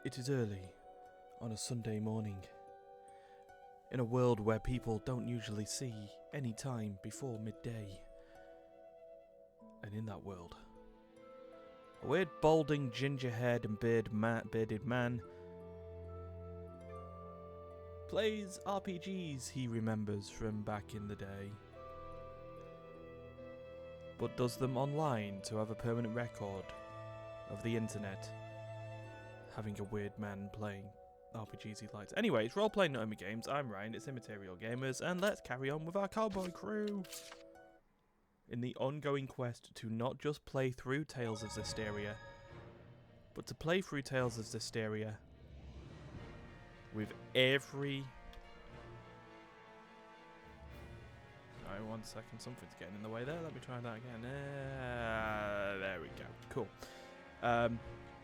It is early on a Sunday morning, in a world where people don't usually see any time before midday. And in that world, a weird balding, ginger-haired and bearded man plays RPGs he remembers from back in the day, but does them online to have a permanent record of the internet having a weird man playing RPGs he likes. Anyway, it's role-playing Notimagames. I'm Ryan, it's Immaterial Gamers, and let's carry on with our cowboy crew in the ongoing quest to not just play through Tales of Zestiria, but to play through Tales of Zestiria with every... Sorry, 1 second, something's getting in the way there. Let me try that again. There we go. Cool.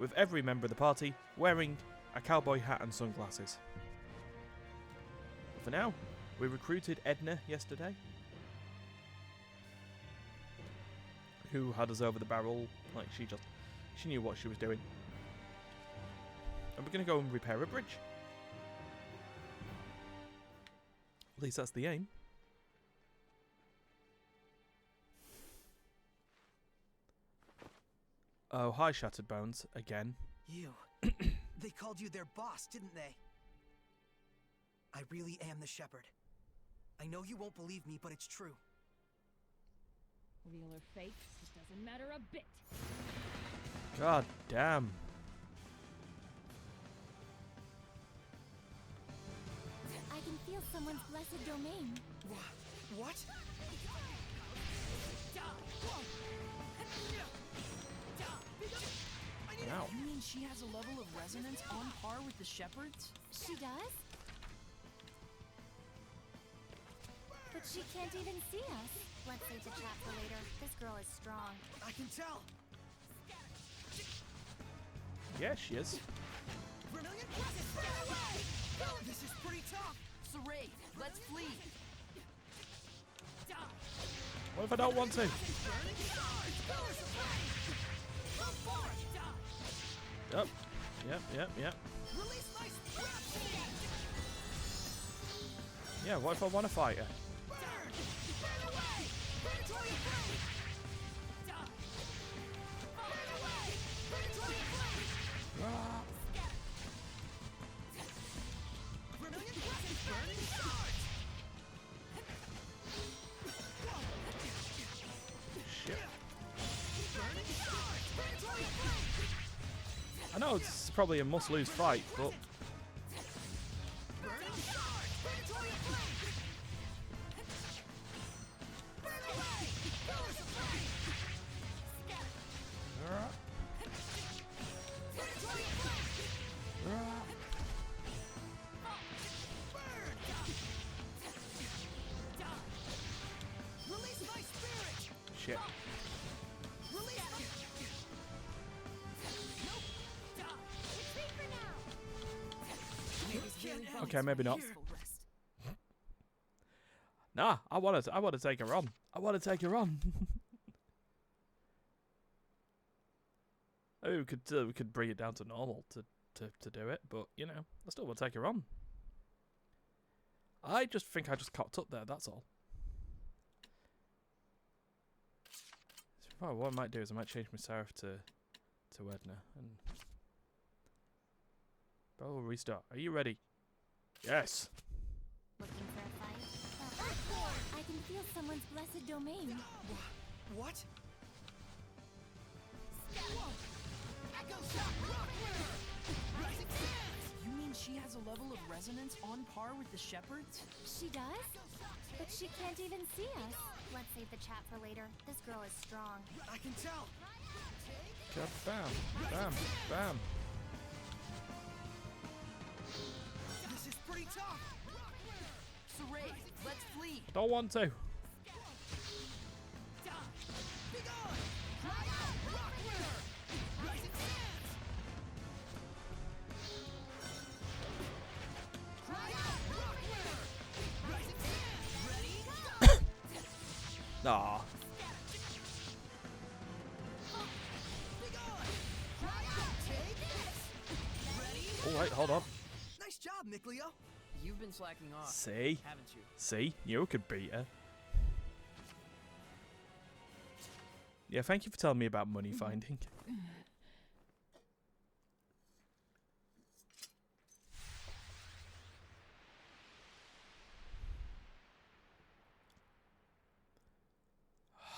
With every member of the party wearing a cowboy hat and sunglasses. For now, we recruited Edna yesterday, who had us over the barrel, like she knew what she was doing. And we're going to go and repair a bridge. At least that's the aim. Oh, hi, Shattered Bones, again. You. They called you their boss, didn't they? I really am the shepherd. I know you won't believe me, but it's true. Real or fake, it doesn't matter a bit. God damn. I can feel someone's blessed domain. What? Wow. You mean she has a level of resonance on par with the shepherds? She does? But she can't even see us. Let's save the chat for later. This girl is strong. I can tell. Yeah, she is. Vermilion, this is pretty tough. Saray, let's flee. What if I don't want to? Yep. Yeah, what if I want to fight her? Shit. I know it's probably a must-lose fight, but... Shit. Okay, maybe not. Nah, I want to take her on. I want to take her on. I mean, we could bring it down to normal to do it, but you know, I still want to take her on. I just think I just cocked up there. That's all. So what I might do is I might change my serif to Edna and. But we'll restart. Are you ready? Yes. Looking for a fight? I can feel someone's blessed domain. What? You mean she has a level of resonance on par with the shepherds? She does? But she can't even see us. Let's save the chat for later. This girl is strong. I can tell. God, bam, bam, bam. This is pretty tough. Saray, let's flee. Don't want to. Aw. wait, hold on. Nice job, Nick Leo. You've been slacking off, See? haven't you? See? You could beat her. Yeah, thank you for telling me about money finding.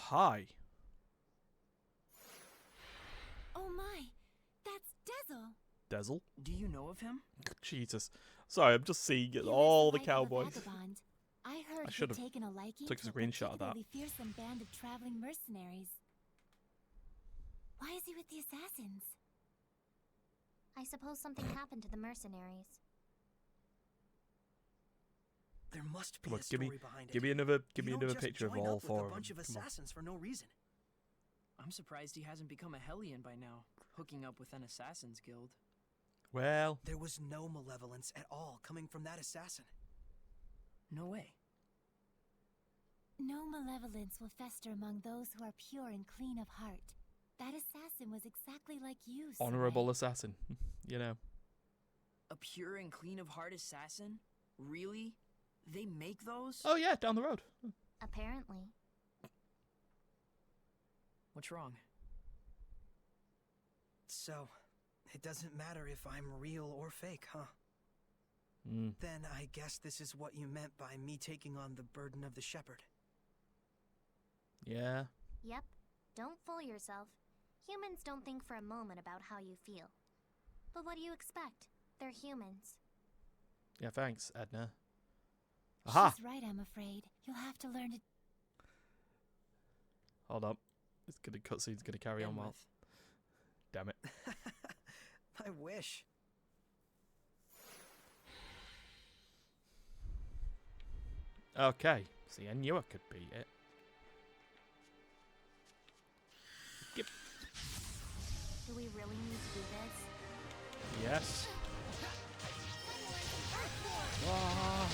Hi. Oh my, that's Dezel. Dezel? Do you know of him? Jesus. Sorry, I'm just seeing He was all the wife of a cowboys. vagabond. I heard I should've he'd taken a liking took a to screenshot of that. particularly fearsome band of traveling mercenaries. Why is he with the assassins? I suppose something happened to the mercenaries. There must be Come on, a story behind it. give me another You don't just picture of join all up with four a of them. bunch of Come on. assassins for no reason. I'm surprised he hasn't become a Hellion by now, hooking up with an assassin's guild. Well, There was no malevolence at all coming from that assassin. No way. No malevolence will fester among those who are pure and clean of heart. That assassin was exactly like you, honorable Sarai. assassin. You know. A pure and clean of heart assassin? Really? They make those? Oh yeah, down the road. Apparently. What's wrong? So, it doesn't matter if I'm real or fake, huh? Mm. Then I guess this is what you meant by me taking on the burden of the shepherd. Yeah. Yep. Don't fool yourself. Humans don't think for a moment about how you feel. But what do you expect? They're humans. Yeah, thanks, Edna. Aha! She's right, I'm afraid. You'll have to learn to... Hold up. It's gonna cutscene's gonna carry on well. With. Damn it. I wish. Okay. See, I knew I could beat it. Yep. Do we really need to do this? Yes. Ah.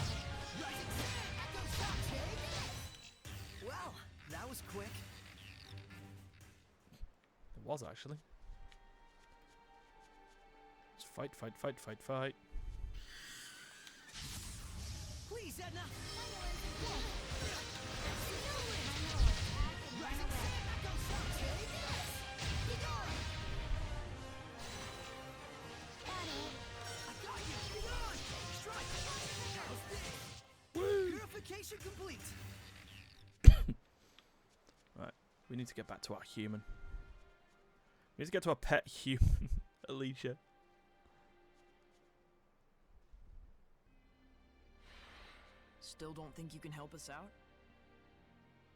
Well, that was quick. It was actually. Just fight, fight, fight, fight, fight. Please, Edna! Purification complete. Right. We need to get back to our human. We need to get to our pet human, Alicia. Still don't think you can help us out?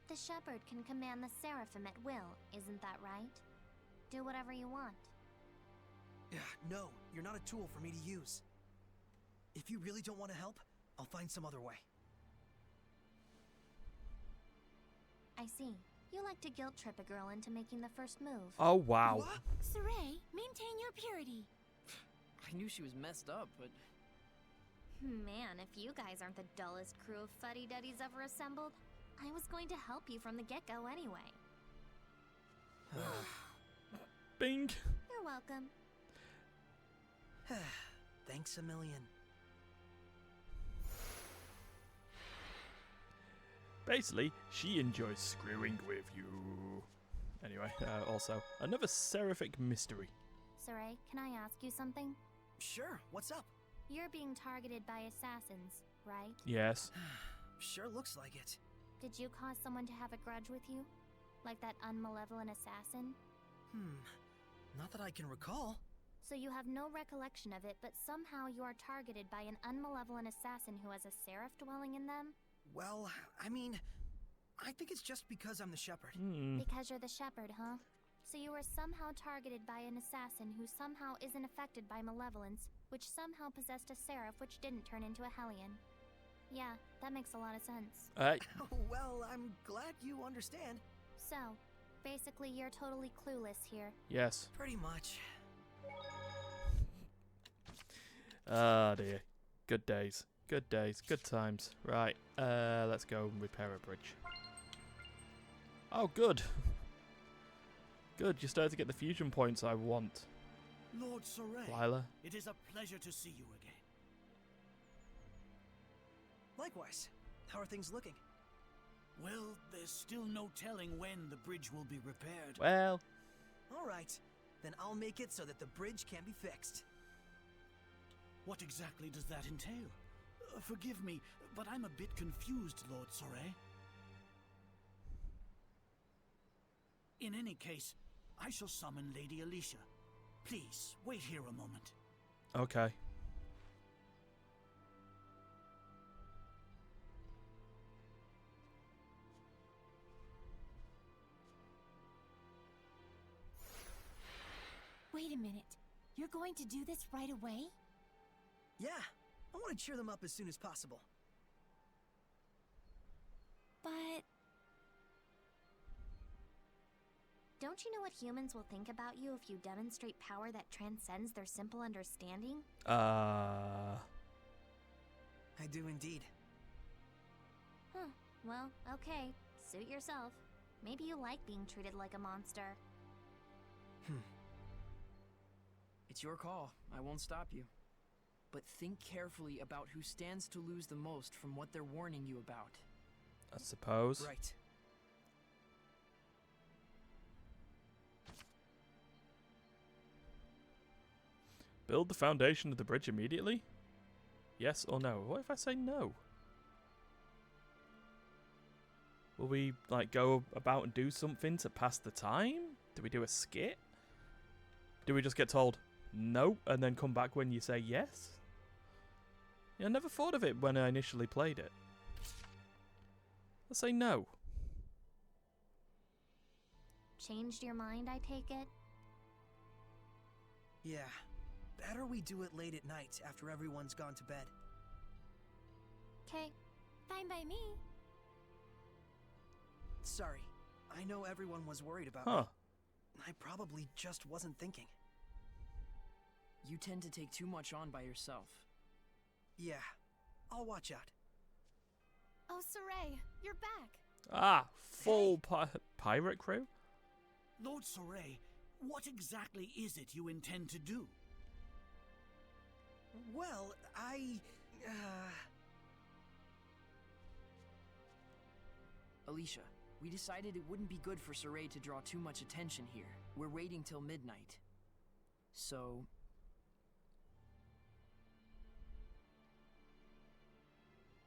The shepherd can command the seraphim at will, isn't that right? Do whatever you want. No, you're not a tool for me to use. If you really don't want to help, I'll find some other way. I see. You like to guilt trip a girl into making the first move. Oh wow. What? Sarai, maintain your purity. I knew she was messed up, but Man, if you guys aren't the dullest crew of fuddy-duddies ever assembled, I was going to help you from the get-go anyway. Bing. You're welcome. Thanks a million. Basically, she enjoys screwing with you. Anyway, also, another seraphic mystery. Sarai, can I ask you something? Sure, what's up? You're being targeted by assassins, right? Yes. Sure looks like it. Did you cause someone to have a grudge with you? Like that unmalevolent assassin? Not that I can recall. So you have no recollection of it, but somehow you are targeted by an unmalevolent assassin who has a seraph dwelling in them? Well, I mean, I think it's just because I'm the shepherd. Because you're the shepherd, huh? So you were somehow targeted by an assassin who somehow isn't affected by malevolence, which somehow possessed a seraph which didn't turn into a hellion. Yeah, that makes a lot of sense. Well, I'm glad you understand. So, basically you're totally clueless here. Yes. Pretty much. Ah dear. Good days. Good days. Good times. Right. Let's go and repair a bridge. Oh, good. Good. You started to get the fusion points I want. Lord Soray, Lila. it is a pleasure to see you again. Likewise. How are things looking? Well, there's still no telling when the bridge will be repaired. Well, All right. Then I'll make it so that the bridge can be fixed. What exactly does that entail? Forgive me, but I'm a bit confused, Lord Soray. In any case, I shall summon Lady Alicia. Please, wait here a moment. okay. Wait a minute. You're going to do this right away? Yeah. I want to cheer them up as soon as possible. But Don't you know what humans will think about you if you demonstrate power that transcends their simple understanding? I do indeed. Huh. Well, okay. Suit yourself. Maybe you like being treated like a monster. It's your call. I won't stop you. But think carefully about who stands to lose the most from what they're warning you about. I suppose. Right. Build the foundation of the bridge immediately? Yes or no? What if I say no? Will we, like, go about and do something to pass the time? Do we do a skit? Do we just get told no and then come back when you say yes? Yeah, I never thought of it when I initially played it. Let's say no. Changed your mind, I take it? Yeah. Better we do it late at night after everyone's gone to bed. 'Kay. fine by me. Sorry. I know everyone was worried about Huh. me. I probably just wasn't thinking. You tend to take too much on by yourself. Yeah. I'll watch out. Oh, Saray, you're back. Ah, full pirate crew? Lord Soray, what exactly is it you intend to do? Well, Alicia, we decided it wouldn't be good for Soray to draw too much attention here. We're waiting till midnight. So...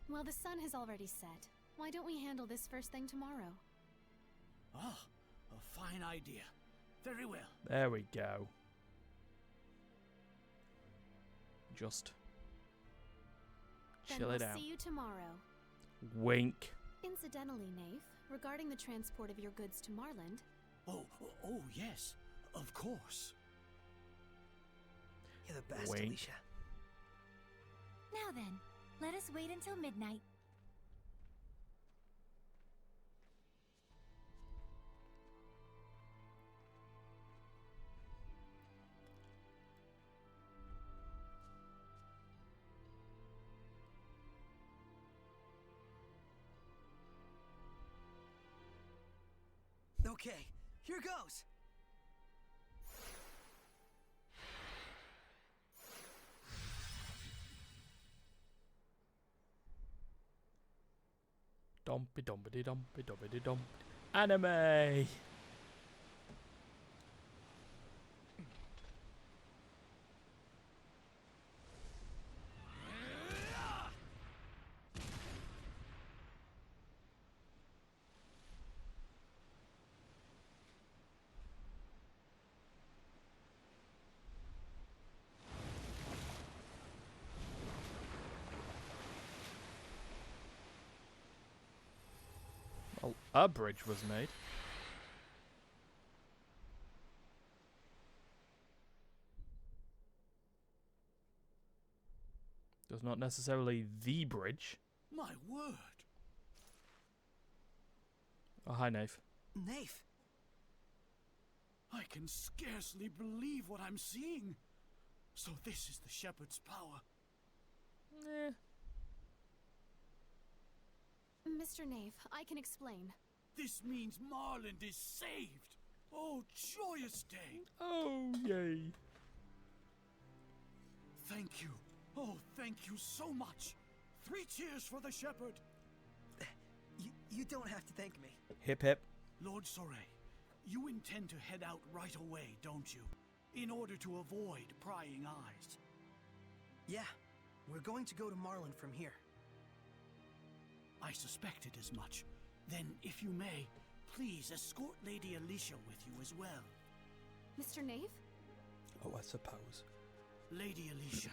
Well, the sun has already set. Why don't we handle this first thing tomorrow? Ah, a fine idea. Very well. There we go. Just Then chill we'll it out. see you tomorrow. Wink. Incidentally, Naif, regarding the transport of your goods to Marland, Oh, yes. Of course. you're the best, Wink. Alicia. Now then, let us wait until midnight. Okay, here goes. Dumpy dumpy dumpy dumpy dump. Anime. Well, a bridge was made. Does not necessarily the bridge. My word. Oh, hi, Naif. Naif. I can scarcely believe what I'm seeing. So this is the shepherd's power. Eh. Mr. Naif, I can explain. This means Marland is saved. Oh, joyous day. Oh, yay. thank you so much. 3 cheers for the shepherd. You don't have to thank me. Hip hip. Lord Soray, you intend to head out right away, don't you? In order to avoid prying eyes. Yeah, we're going to go to Marlin from here. I suspected as much. Then, if you may, please escort Lady Alicia with you as well. Mr. Knave? Oh, I suppose. Lady Alicia,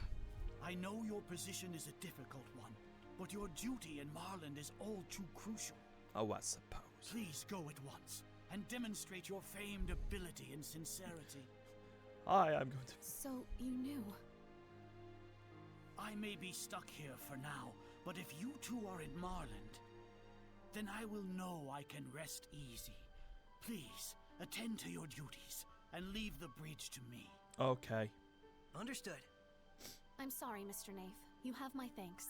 I know your position is a difficult one, but your duty in Marland is all too crucial. Oh, I suppose. Please go at once and demonstrate your famed ability and sincerity. I'm going to. So, you knew. I may be stuck here for now, but if you two are in Marland, then I will know I can rest easy. Please, attend to your duties and leave the bridge to me. Okay. Understood. I'm sorry, Mr. Knave. You have my thanks.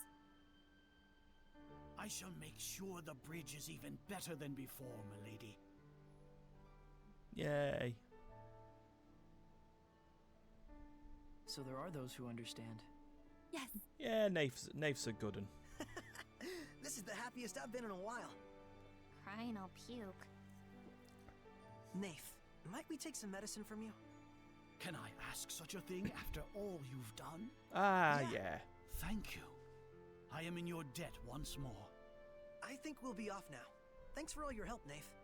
I shall make sure the bridge is even better than before, milady. Yay. So there are those who understand. Yes. Yeah, Nafe's a good un. This is the happiest I've been in a while. Crying, I'll puke. Nafe, might we take some medicine from you? Can I ask such a thing after all you've done? Ah, Yeah. yeah. Thank you. I am in your debt once more. I think we'll be off now. Thanks for all your help, Nafe.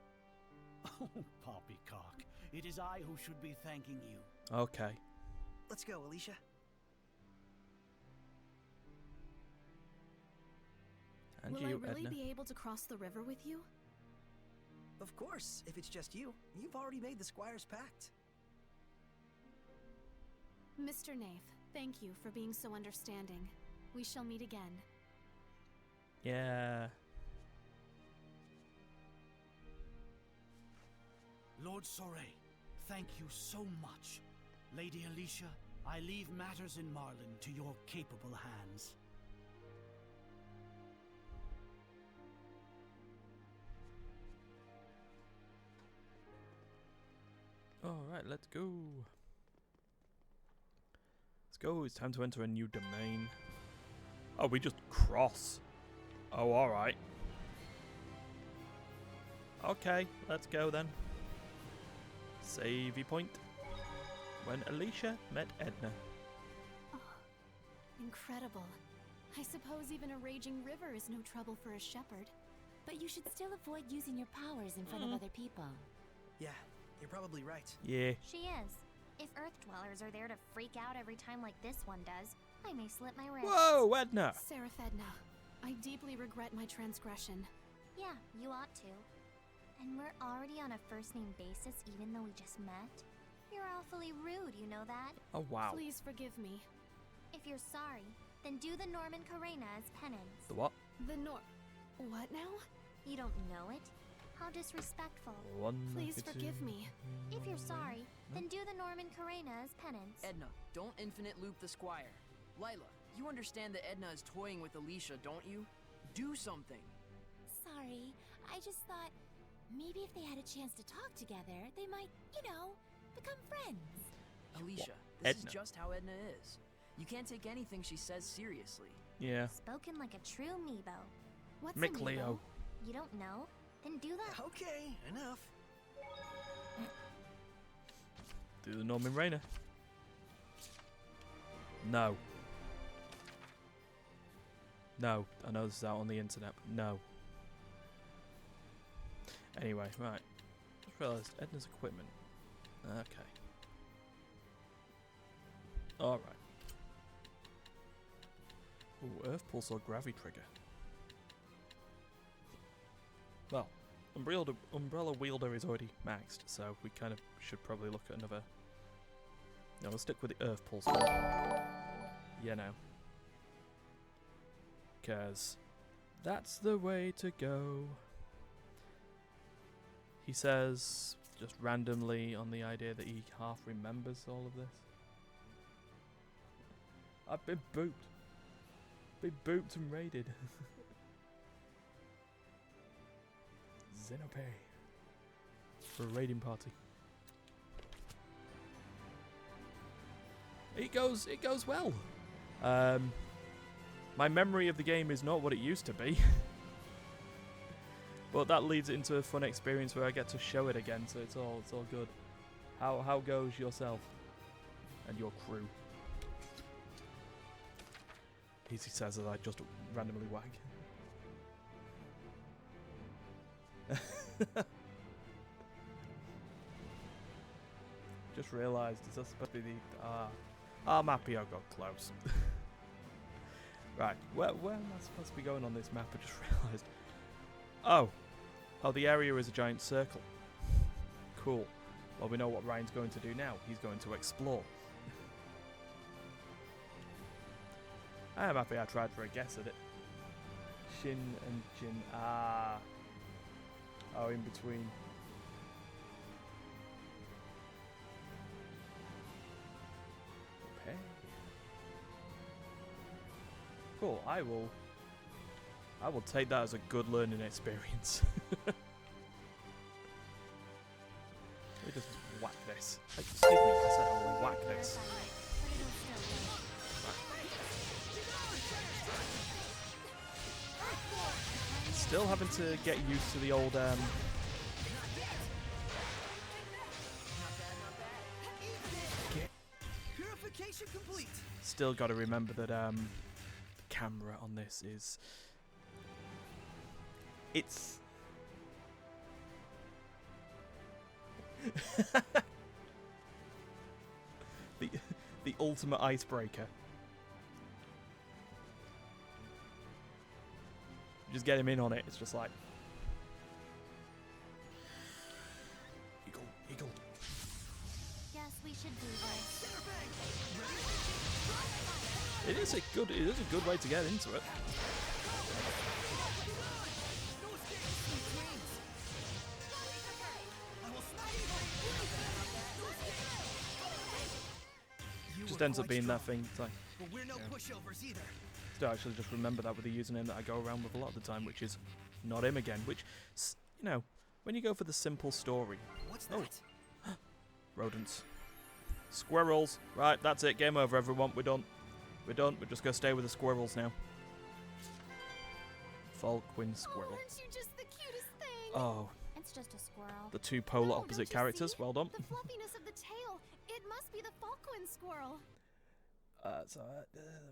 Oh, poppycock. It is I who should be thanking you. Okay. Let's go, Alicia. And Will you, I really Edna. be able to cross the river with you? Of course, if it's just you. You've already made the Squire's pact. Mr. Knave, thank you for being so understanding. We shall meet again. Yeah. Lord Soray, thank you so much. Lady Alicia, I leave matters in Marlin to your capable hands. Alright, let's go. Let's go. It's time to enter a new domain. Oh, we just cross. Oh, alright. Okay, let's go then. Savey point. When Alicia met Edna. Incredible. I suppose even a raging river is no trouble for a shepherd. But you should still avoid using your powers in front of other people. Yeah, you're probably right. Yeah. She is. If Earth Dwellers are there to freak out every time like this one does, I may slip my wrist. Whoa, Edna! Seraph Edna, I deeply regret my transgression. Yeah, you ought to. And we're already on a first-name basis even though we just met? You're awfully rude, you know that? Oh, wow. Please forgive me. If you're sorry, then do the Norman Karena as penance. The what? The What now? You don't know it? How disrespectful. One. Please forgive me. If you're sorry, then do the Norman Karena as penance. Edna, don't infinite loop the Squire. Lila, you understand that Edna is toying with Alicia, don't you? Do something. Sorry, I just thought maybe if they had a chance to talk together, they might, become friends. Alicia, this Edna. is just how Edna is. You can't take anything she says seriously. Yeah. Spoken like a true Meebo. What's Mick a Leo. Meebo? You don't know? Then do that. Okay, enough. Do the Norman Rainer. No. No. I know this is out on the internet, but no. Anyway, right. Just realised Edna's equipment. Okay. Alright. Ooh, Earth Pulse or Gravity Trigger. Well, Umbrella Wielder is already maxed, so we kind of should probably look at another... No, we'll stick with the Earth Pulse one. Yeah, no. Because that's the way to go. He says, just randomly on the idea that he half remembers all of this. I've been booped. Been booped and raided. Xenope. For a raiding party. It goes well. My memory of the game is not what it used to be. But that leads it into a fun experience where I get to show it again, so it's all good. How goes yourself and your crew? Easy says as I just randomly whack. Just realised, is that supposed to be the... I'm happy I got close. Right, where am I supposed to be going on this map? I just realised. Oh, the area is a giant circle. Cool. Well, we know what Ryan's going to do now. He's going to explore. I am happy I tried for a guess at it. Shin and Jin. Oh, in between. Okay. Cool. I will take that as a good learning experience. Let me just whack this. Excuse me, I said I'll whack this. Still having to get used to the old Purification complete. Still got to remember that the camera on this is it's the ultimate icebreaker. Just get him in on it. It's just like eagle. Yes, we should do this. It is a good way to get into it. Just ends up being that thing. It's like, but we're no pushovers either. to actually just remember that with the username that I go around with a lot of the time, which is not him again. Which, you know, when you go for the simple story. What's that? Rodents. Squirrels. Right, that's it. Game over, everyone. We're done. We're just gonna stay with the squirrels now. Falkwin squirrel. Oh, aren't you just the cutest thing? Oh, It's just a squirrel. the two polar No, opposite don't you characters. see? Well done. The fluffiness of the tail. It must be the Falkwind squirrel. Let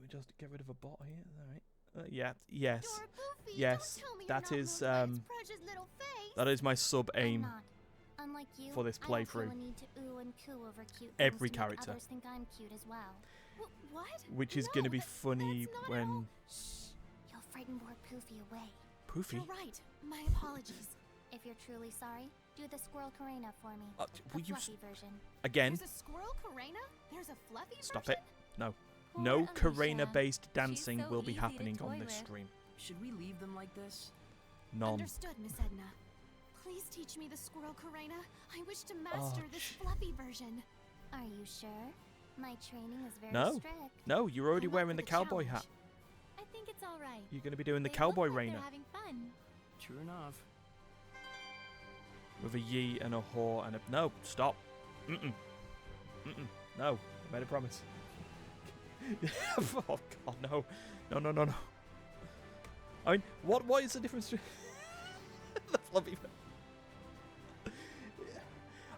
me just get rid of a bot here. All right. Yes. You're goofy. Yes, Don't tell me that you're not is, moved by its precious little face. That is my sub I'm aim. not. Unlike you, for this I don't playthrough. feel a need to ooh and coo over cute Every things to make character. others think I'm cute as well. What? Which is No, going to be that- funny that's not when how- Shh. You'll frighten poor Poofy away. Poofy. You're right. My apologies. If you're truly sorry, do the squirrel Karena for me. Will The you fluffy version. again? There's a squirrel Karena? There's a fluffy Stop version? it. No. Poor No Alicia. Karena-based dancing so will be easy to happening on toy this with. stream. Should we leave them like this? None. Understood, Miss Edna. Please teach me the squirrel Karena. I wish to master this fluffy version. Are you sure? My training is very No. strict. No, you're already I'm up wearing for the the cowboy challenge. hat. I think it's all right. You're going to be doing the They cowboy look like Rainer they're having fun. True enough. with a ye and a whore and a no. Stop. No, I made a promise. Oh God, no. No. I mean, what is the difference between the fluffy?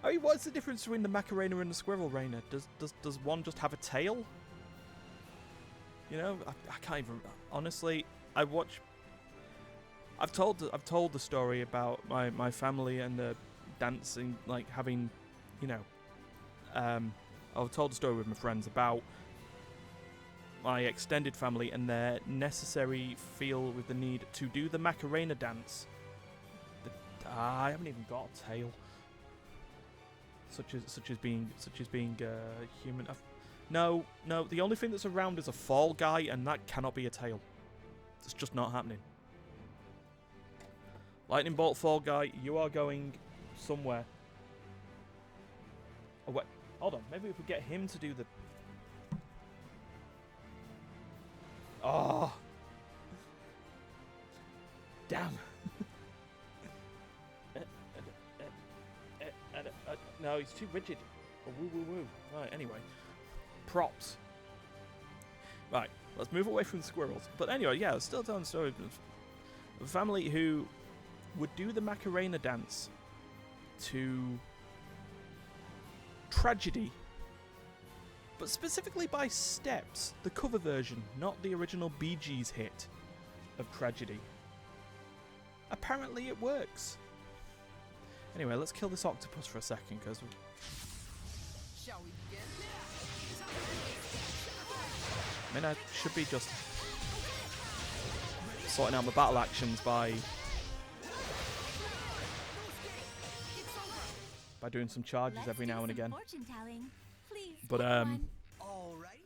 I mean, what's the difference between the Macarena and the Squirrel Rainer? Does one just have a tail? You know, I can't even. Honestly, I've told the story about my family and the dancing, like having, you know, I've told the story with my friends about my extended family and their necessary feel with the need to do the Macarena dance. I haven't even got a tail. Such as being human. No. The only thing that's around is a fall guy, and that cannot be a tail. It's just not happening. Lightning bolt fall guy, you are going somewhere. Oh wait, hold on. Maybe if we get him to do the. Oh. Damn. No, he's too rigid. Oh, woo. Right, anyway. Props. Right, Let's move away from the squirrels. But anyway, yeah, I was still telling the story of a family who would do the Macarena dance to Tragedy, but specifically by Steps, the cover version, not the original Bee Gees hit of Tragedy. Apparently it works. Anyway, let's kill this octopus for a second, because... Shall we begin? I mean, I should be just sorting out my battle actions by doing some charges every now and again. But All right.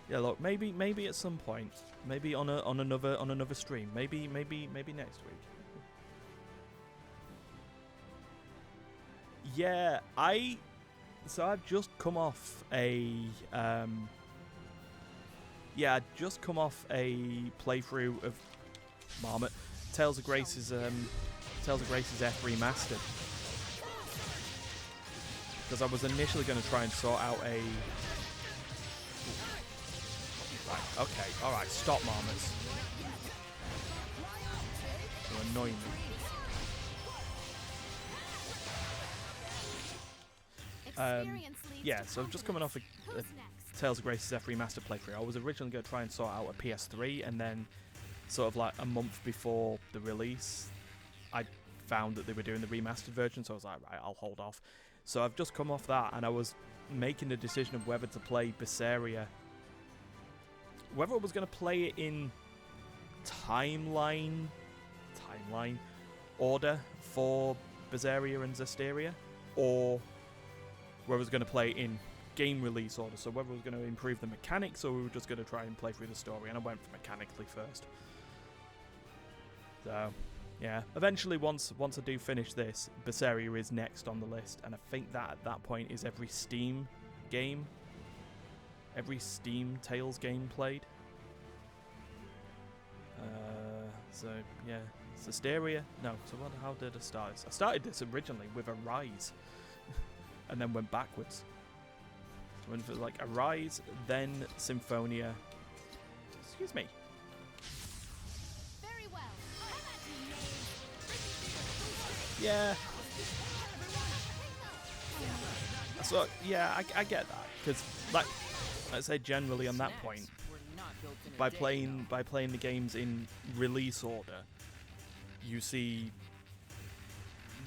yeah, look, maybe at some point, maybe on another stream, maybe next week. Yeah, I've just come off a playthrough of Marmot. Tales of Grace's F remastered. Because I was initially going to try and sort out a... Right, okay, alright, stop, Marmots. You're annoying me. Yeah, so I'm just coming off a Tales of Grace's F remastered playthrough. I was originally going to try and sort out a PS3, and then sort of like a month before the release, I found that they were doing the remastered version, so I was like, right, I'll hold off. So I've just come off that, and I was making the decision of whether to play Zestiria, whether I was going to play it in timeline order for Zestiria and Zestiria, or whether I was going to play in game release order, so whether I was going to improve the mechanics or we were just going to try and play through the story, and I went for mechanically first. So, yeah. Eventually, once I do finish this, Zestiria is next on the list, and I think that at that point is every Steam game, every Steam Tales game played. So, yeah. Zestiria? No, so how did I start this? I started this originally with Arise, and then went backwards. So went for like Arise, then Symphonia. Excuse me. Very well. Yeah. So yeah, I get that, because like I say, generally on that point, by playing the games in release order, you see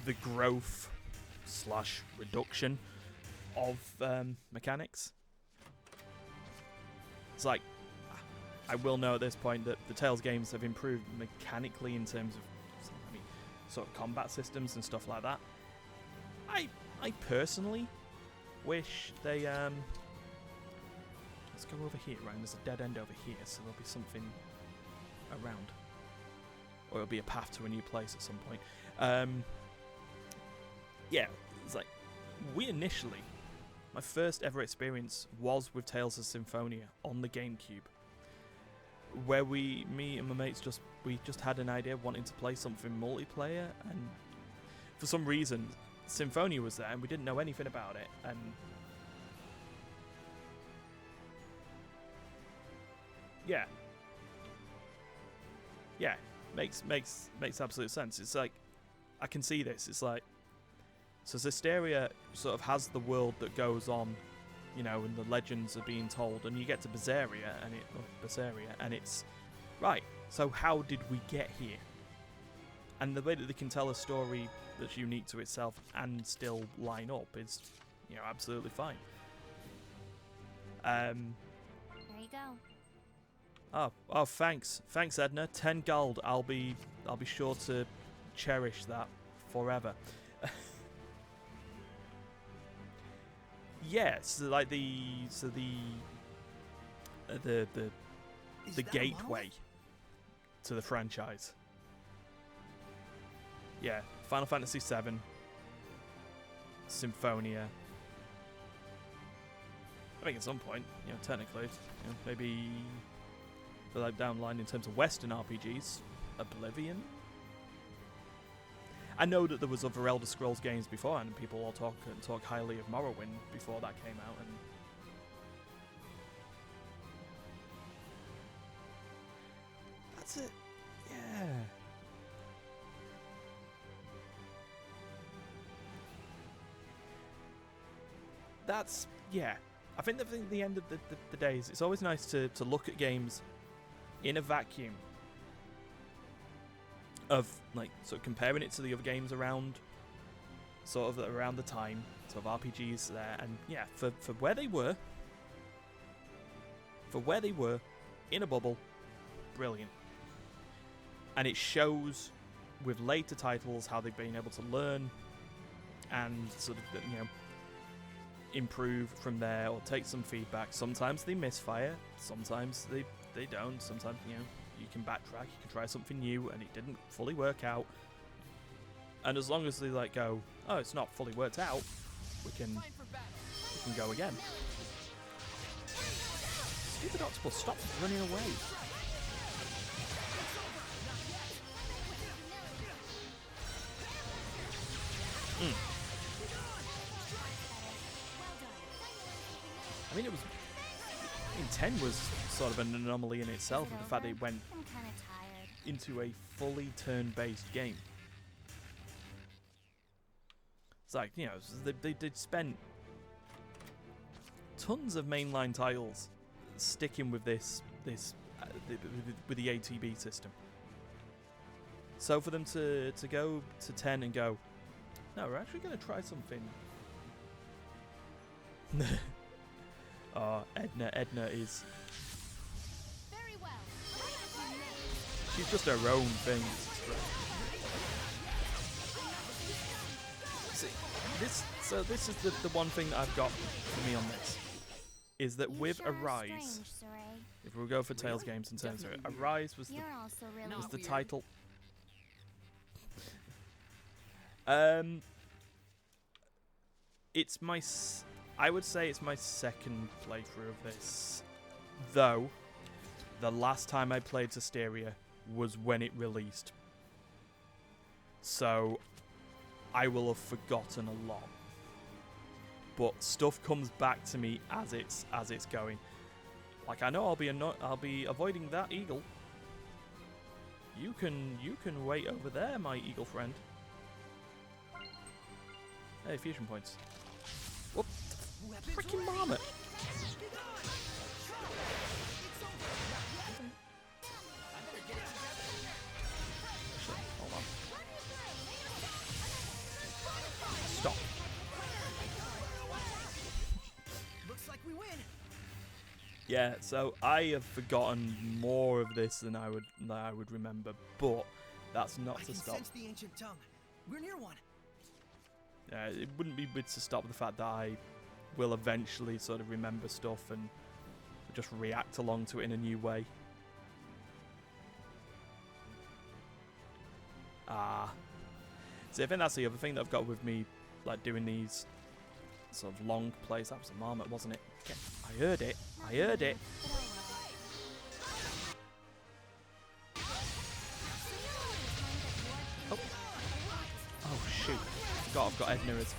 the growth / reduction of mechanics. It's like, I will know at this point that the Tales games have improved mechanically in terms of, I mean, sort of combat systems and stuff like that. I personally wish they let's go over here, right? And there's a dead end over here, so there'll be something around, or it'll be a path to a new place at some point. Yeah, it's like, my first ever experience was with Tales of Symphonia on the GameCube, where me and my mates just had an idea of wanting to play something multiplayer, and for some reason Symphonia was there and we didn't know anything about it, and yeah, makes absolute sense. It's like, I can see this. It's like, so Zestiria sort of has the world that goes on, you know, and the legends are being told, and you get to Zestiria and it's right. So how did we get here? And the way that they can tell a story that's unique to itself and still line up is, you know, absolutely fine. There you go. Oh, thanks, Edna. 10 gold. I'll be sure to cherish that forever. Yes, like the gateway to the franchise. Yeah, Final Fantasy VII, Symphonia. I think at some point, you know, technically, you know, maybe further down the line in terms of Western RPGs, Oblivion. I know that there was other Elder Scrolls games before, and people all talk highly of Morrowind before that came out, and That's it. Yeah. That's, yeah. I think the end of the day is it's always nice to look at games in a vacuum of, like, sort of comparing it to the other games around, sort of around the time, sort of RPGs there, and yeah, for where they were, in a bubble, brilliant. And it shows with later titles how they've been able to learn and sort of, you know, improve from there or take some feedback. Sometimes they misfire, sometimes they don't. Sometimes, you know, you can backtrack, you can try something new and it didn't fully work out. And as long as they like go, oh, it's not fully worked out, we can go again. Stupid octopus, stop running away. I mean, 10 was sort of an anomaly in itself, with the fact that it went I'm kind of tired. into a fully turn-based game. It's like, you know, they did spend tons of mainline titles sticking with with the ATB system. So for them to go to 10 and go, no, we're actually going to try something. Oh, Edna is... Very well. She's just her own thing. See, this is the one thing that I've got for me on this, is that You with sure are Arise, strange, Saray. if we go for Tales games in terms of it, Arise was You're also really the weird. title. It's my... I would say it's my second playthrough of this, though the last time I played Zestiria was when it released. So I will have forgotten a lot. But stuff comes back to me as it's going. Like, I know I'll be avoiding that eagle. You can wait over there, my eagle friend. Hey, fusion points. Whoop. Freaking marmot. Hold on. Stop. Looks like we win. Yeah, so I have forgotten more of this than I would remember, but that's not I to can stop. sense the ancient tongue. We're near one. It wouldn't be good to stop the fact that I will eventually sort of remember stuff and just react along to it in a new way. See, I think that's the other thing that I've got with me, like doing these sort of long plays. That was a marmot, wasn't it? Okay. I heard it. I heard it. Oh, oh shoot. I forgot I've got Edna as...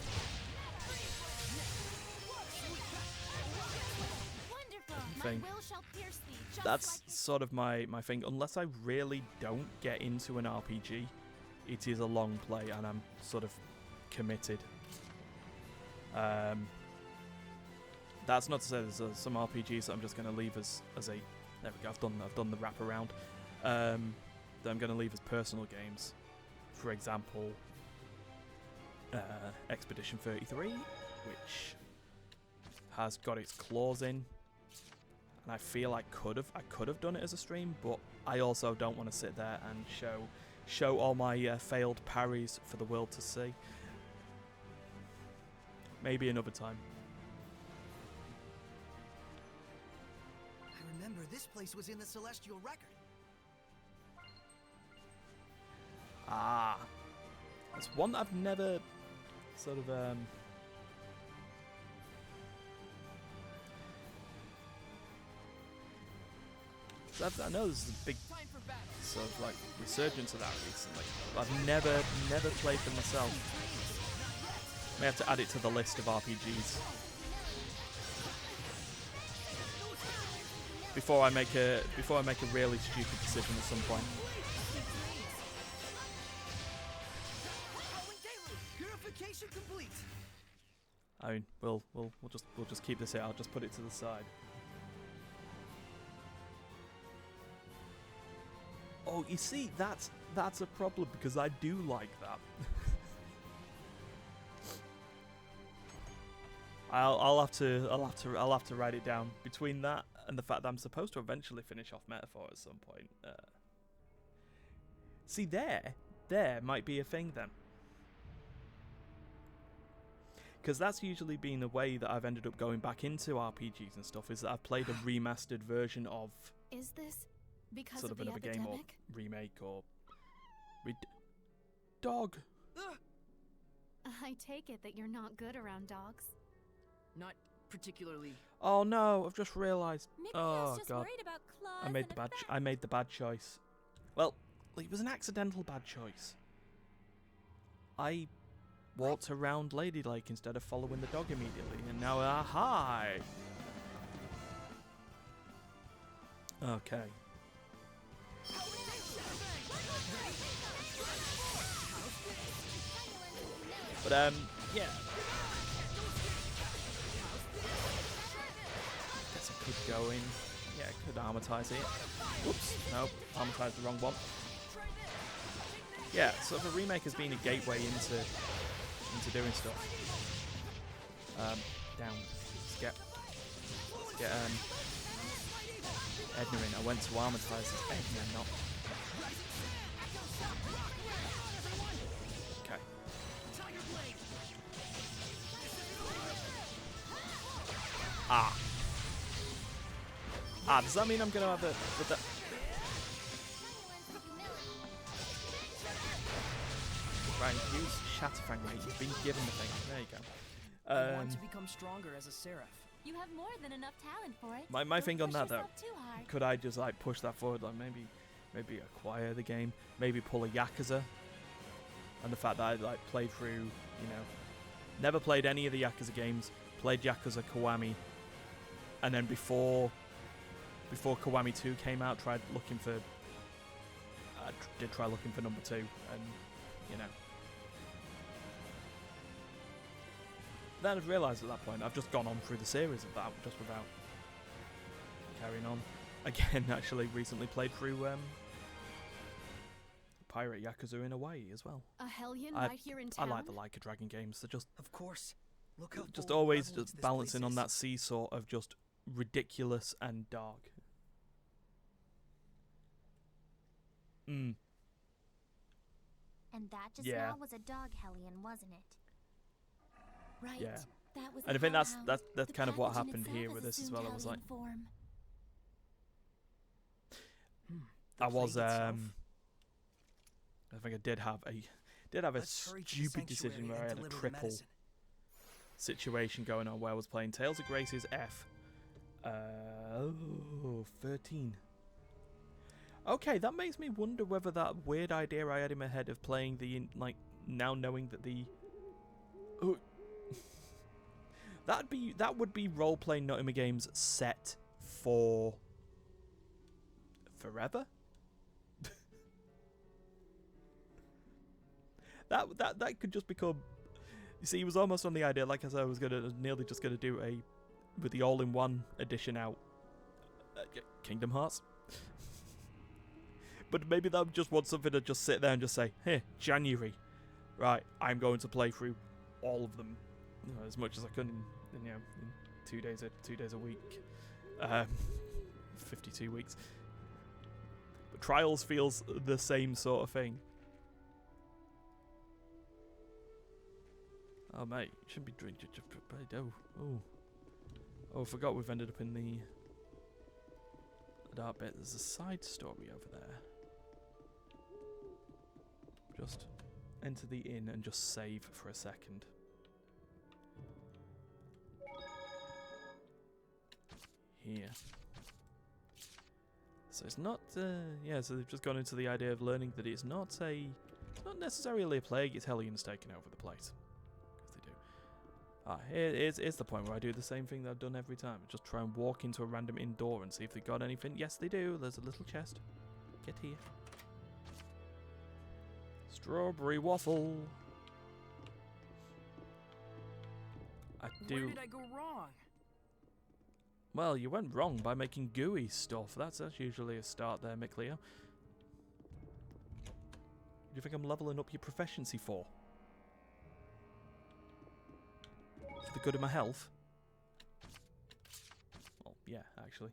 Wonderful. thing. My will shall pierce thee, just That's like sort of my thing. Unless I really don't get into an RPG, it is a long play and I'm sort of committed. That's not to say there's some RPGs that I'm just going to leave as a... There we go, I've done the wraparound. That I'm going to leave as personal games. For example, Expedition 33, which has got its claws in. And I feel I could have done it as a stream, but I also don't want to sit there and show all my failed parries for the world to see. Maybe another time. I remember this place was in the Celestial Record. Ah, it's one that I've never sort of so I know there's a big sort of like resurgence of that recently, but I've never played them myself. May have to add it to the list of RPGs. before I make a really stupid decision at some point. Purification complete. I mean, we'll just keep this here. I'll just put it to the side. Oh, you see, that's a problem because I do like that. I'll have to write it down. Between that and the fact that I'm supposed to eventually finish off Metaphor at some point. See, there might be a thing then. Because that's usually been the way that I've ended up going back into RPGs and stuff, is that I've played a remastered version of Is this because sort of of the another game or epidemic? remake or... Dog! I take it that you're not good around dogs. Not particularly. Oh no, I've just realised. Maybe Oh I was just god. worried about claws I made and the a bad. fat- I made the bad choice. Well, it was an accidental bad choice. I walked around Lady Lake instead of following the dog immediately, and now hi. Okay. But yeah. Guess I could go in. Yeah, I could armatize it. Whoops, nope, armatized the wrong one. Yeah, sort of a remake has been a gateway into doing stuff. Down. Let's get Edna in. I went to armatize this Edna, not. Okay. Does that mean I'm gonna have a right, use Shatterfang, mate. You've been given the thing. There you go. I want to become stronger as a seraph. You have more than enough talent for it. My Don't thing on push that though, yourself too hard. could I just like push that forward, like maybe acquire the game, maybe pull a Yakuza, and the fact that I like played through, you know, never played any of the Yakuza games, played Yakuza Kiwami, and then before Kiwami 2 came out, did try looking for number 2, and you know. Then I've realised at that point I've just gone on through the series of that just without carrying on. Again, actually recently played through Pirate Yakuza in a way as well. A Hellion I- right here in I town? like the Like a Dragon games. They're just Of course. Look how just full of always revelings just this balancing place on is. that seesaw of just ridiculous and dark. And that just Yeah. now was a dog Hellion, wasn't it? Right. Yeah. That was And I a think that's hellhound. that's The kind of what pathogen happened itself here has with this as assumed well. I was like, Hellion form. The I was plague itself. I think I did have a Let's hurry to the stupid decision sanctuary where I and had a deliver the triple medicine. situation going on where I was playing Tales of Grace's F. 13. Okay, that makes me wonder whether that weird idea I had in my head of playing like now knowing that the that would be role playing Notimagames set for forever. that could just become. You see, he was almost on the idea, like I said, I was nearly just gonna do with the all-in-one edition out, Kingdom Hearts. But maybe that just wants something to just sit there and just say, hey, January, right? I'm going to play through all of them, you know, as much as I could in 2 days a week, 52 weeks. But Trials feels the same sort of thing. Oh mate, you shouldn't be drinking. Oh, I forgot we've ended up in the dark bit. There's a side story over there. Just enter the inn and just save for a second. Here. So it's not, yeah, so they've just gone into the idea of learning that it's not necessarily a plague, it's Hellions taking over the place. Because they do. Here's the point where I do the same thing that I've done every time. Just try and walk into a random indoor and see if they got anything. Yes, they do. There's a little chest. Get here. Strawberry waffle. Where did I go wrong? Well, you went wrong by making gooey stuff. That's usually a start there, McLeo. Do you think I'm leveling up your proficiency for? For the good of my health? Well, yeah, actually.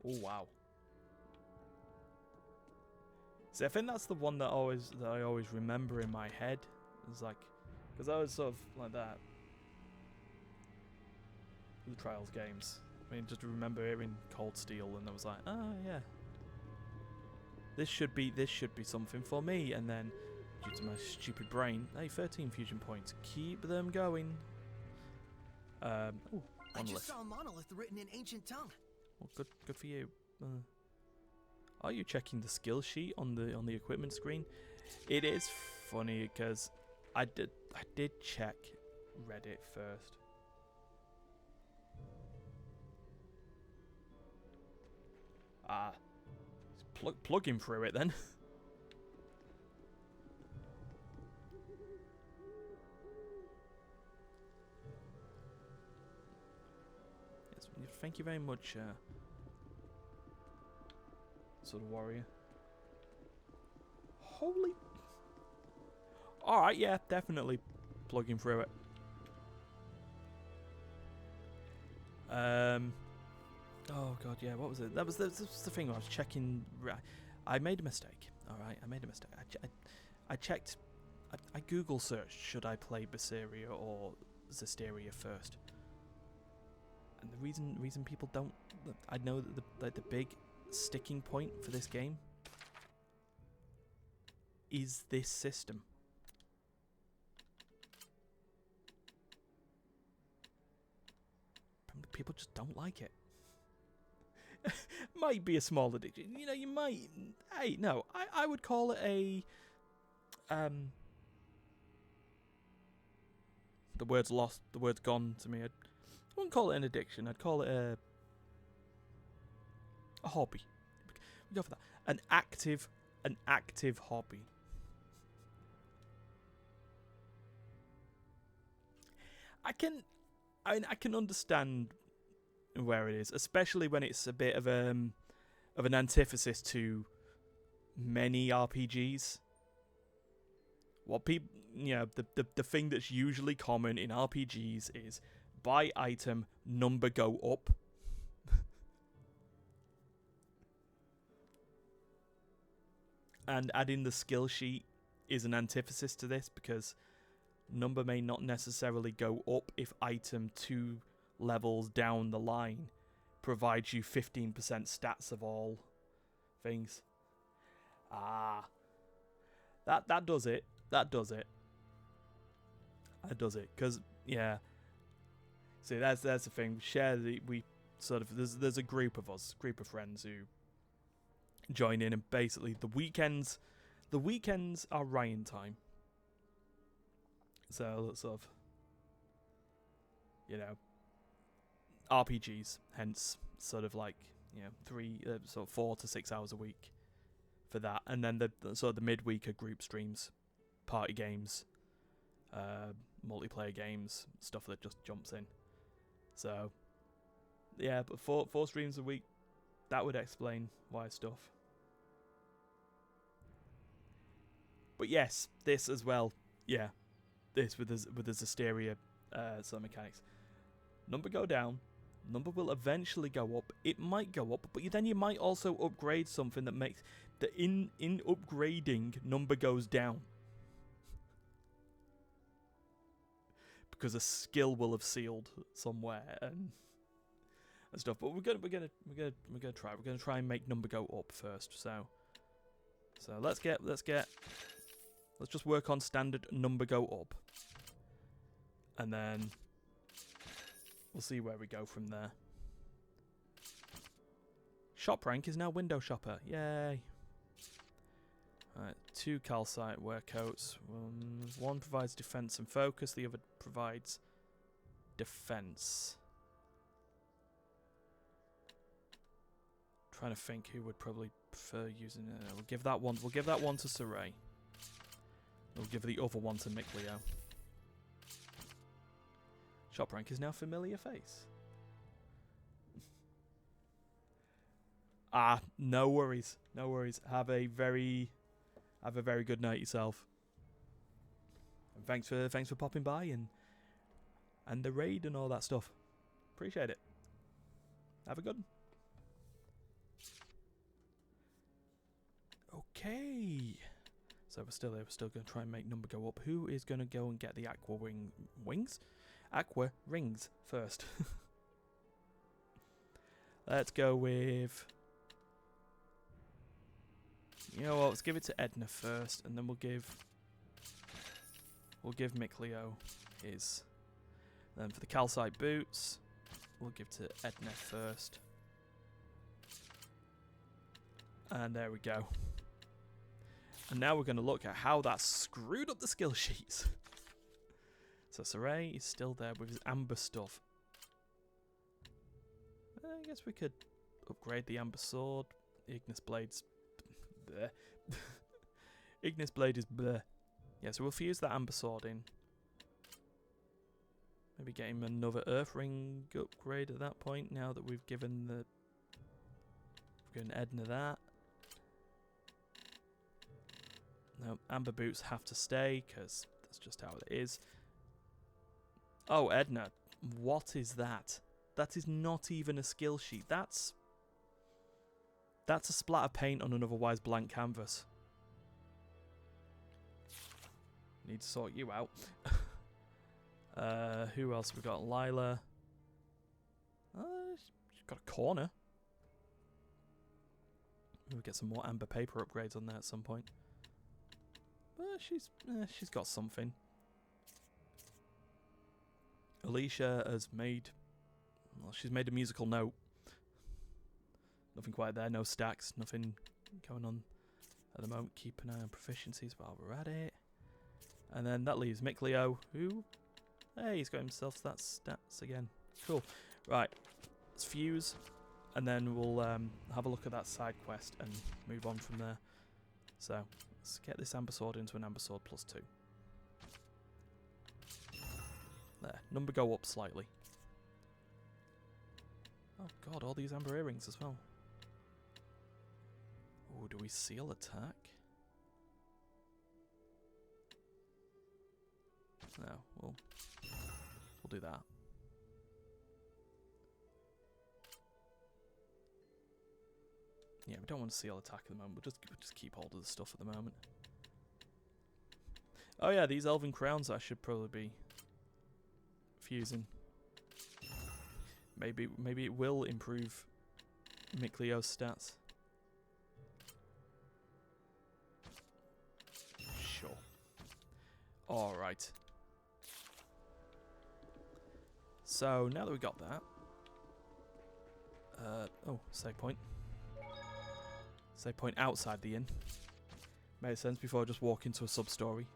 Oh, wow. See, I think that's the one that I always remember in my head. It's like, because I was sort of like that. The Trials games. I mean, just remember hearing Cold Steel, and I was like, oh yeah, this should be something for me. And then, due to my stupid brain, hey, 13 fusion points, keep them going. Oh, I just saw a monolith written in ancient tongue. Well, good for you. Are you checking the skill sheet on the equipment screen? It is funny because I did check Reddit first. Plugging through it then. Yes, thank you very much, sort of warrior. Holy. Alright, yeah, definitely plugging through it. Oh god, yeah, what was it? That was the thing I was checking. I made a mistake. Alright, I made a mistake. I checked. I Google searched, should I play Zestiria or Zestiria first? And the reason people don't. I know that the big sticking point for this game is this system. People just don't like it. Might be a small addiction. You know, you might. Hey, no, I would call it a. The word's lost. The word's gone to me. I wouldn't call it an addiction. I'd call it a hobby. We go for that. An active hobby. I can understand where it is, especially when it's a bit of an antithesis to many RPGs. What people, the thing that's usually common in RPGs is buy item, number go up. And adding the skill sheet is an antithesis to this, because number may not necessarily go up if item 2 levels down the line provides you 15% stats of all things. That does it. That does it. Because, yeah. See, that's the thing. We sort of, there's a group of friends who join in, and basically the weekends are Ryan time. So sort of, RPGs, hence sort of like, 4 to 6 hours a week for that, and then the sort of the midweek are group streams, party games, multiplayer games, stuff that just jumps in. So yeah, but 4 streams a week, that would explain why stuff. But yes, this as well, yeah, this with the Zestiria sort of mechanics. Number go down, number will eventually go up. It might go up, but then you might also upgrade something that makes the in upgrading number goes down, because a skill will have sealed somewhere and stuff. But we're gonna try. We're gonna try and make number go up first. So let's just work on standard number go up, and then we'll see where we go from there. Shop rank is now window shopper. Yay. 2 calcite wear coats. One provides defense and focus, the other provides defense. Trying to think who would probably prefer using it. We'll give that one to Saray. We'll give the other one to Mikleo. Shop rank is now familiar face. No worries. No worries. Have a very good night yourself. And thanks for popping by and the raid and all that stuff. Appreciate it. Have a good one. Okay. So we're still going to try and make number go up. Who is going to go and get the aqua wings? Aqua rings first. Let's go with... You know what? Let's give it to Edna first, and then we'll give Mikleo his. Then for the calcite boots, we'll give to Edna first. And there we go. And now we're going to look at how that screwed up the skill sheets. So Saray is still there with his amber stuff. I guess we could upgrade the amber sword. The Ignis blades. Bleh. Ignis blade is bleh. Yeah, so we'll fuse that amber sword in. Maybe get him another earth ring upgrade at that point. Now that we've given Edna that. No, amber boots have to stay because that's just how it is. Oh, Edna, what is that? That is not even a skill sheet. That's a splat of paint on an otherwise blank canvas. Need to sort you out. Who else we got? Lila. She's got a corner. We'll get some more amber paper upgrades on there at some point. She's got something. Alicia has made... Well, she's made a musical note. Nothing quite there, no stacks, nothing going on at the moment. Keep an eye on proficiencies while we're at it. And then that leaves Mikleo, who... Hey, he's got himself stats again. Cool. Right, let's fuse, and then we'll have a look at that side quest and move on from there. So, let's get this amber sword into an amber sword +2. There, number go up slightly. Oh god, all these amber earrings as well. Oh, do we seal attack? No, we'll do that. Yeah, we don't want to seal attack at the moment. We'll just keep hold of the stuff at the moment. Oh yeah, these elven crowns I should probably be fusing. Maybe it will improve Mikleo's stats. Sure. All right. So now that we got that, oh, save point. Save point outside the inn. Made sense before I just walk into a sub-story.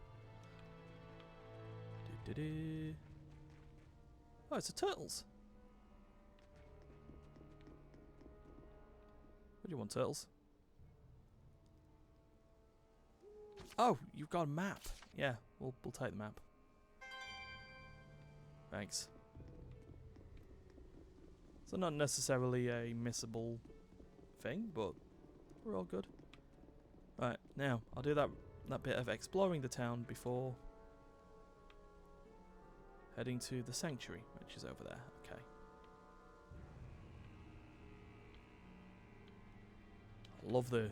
Oh, it's the turtles. What do you want, turtles? Oh, you've got a map. Yeah, we'll take the map. Thanks. So not necessarily a missable thing, but we're all good. Right, now I'll do that bit of exploring the town before heading to the sanctuary, which is over there. Okay. I love the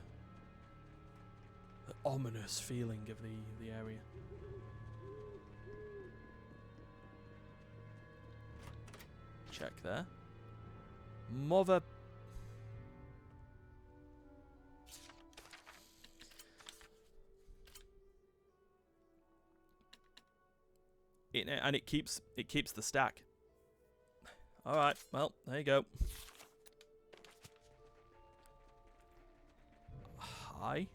ominous feeling of the area. Check there. Mother... And it keeps the stack. All right, well, there you go. Hi.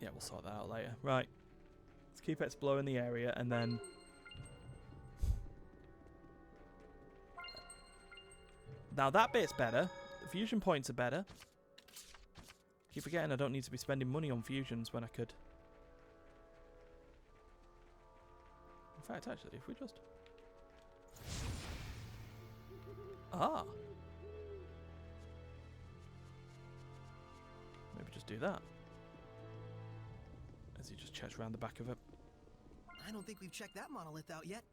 Yeah, we'll sort that out later. Right. Let's keep exploring the area and then... Now that bit's better. The fusion points are better. Keep forgetting I don't need to be spending money on fusions when I could. In fact, actually, if we just... Ah! Maybe just do that. As he just checks around the back of it. I don't think we've checked that monolith out yet.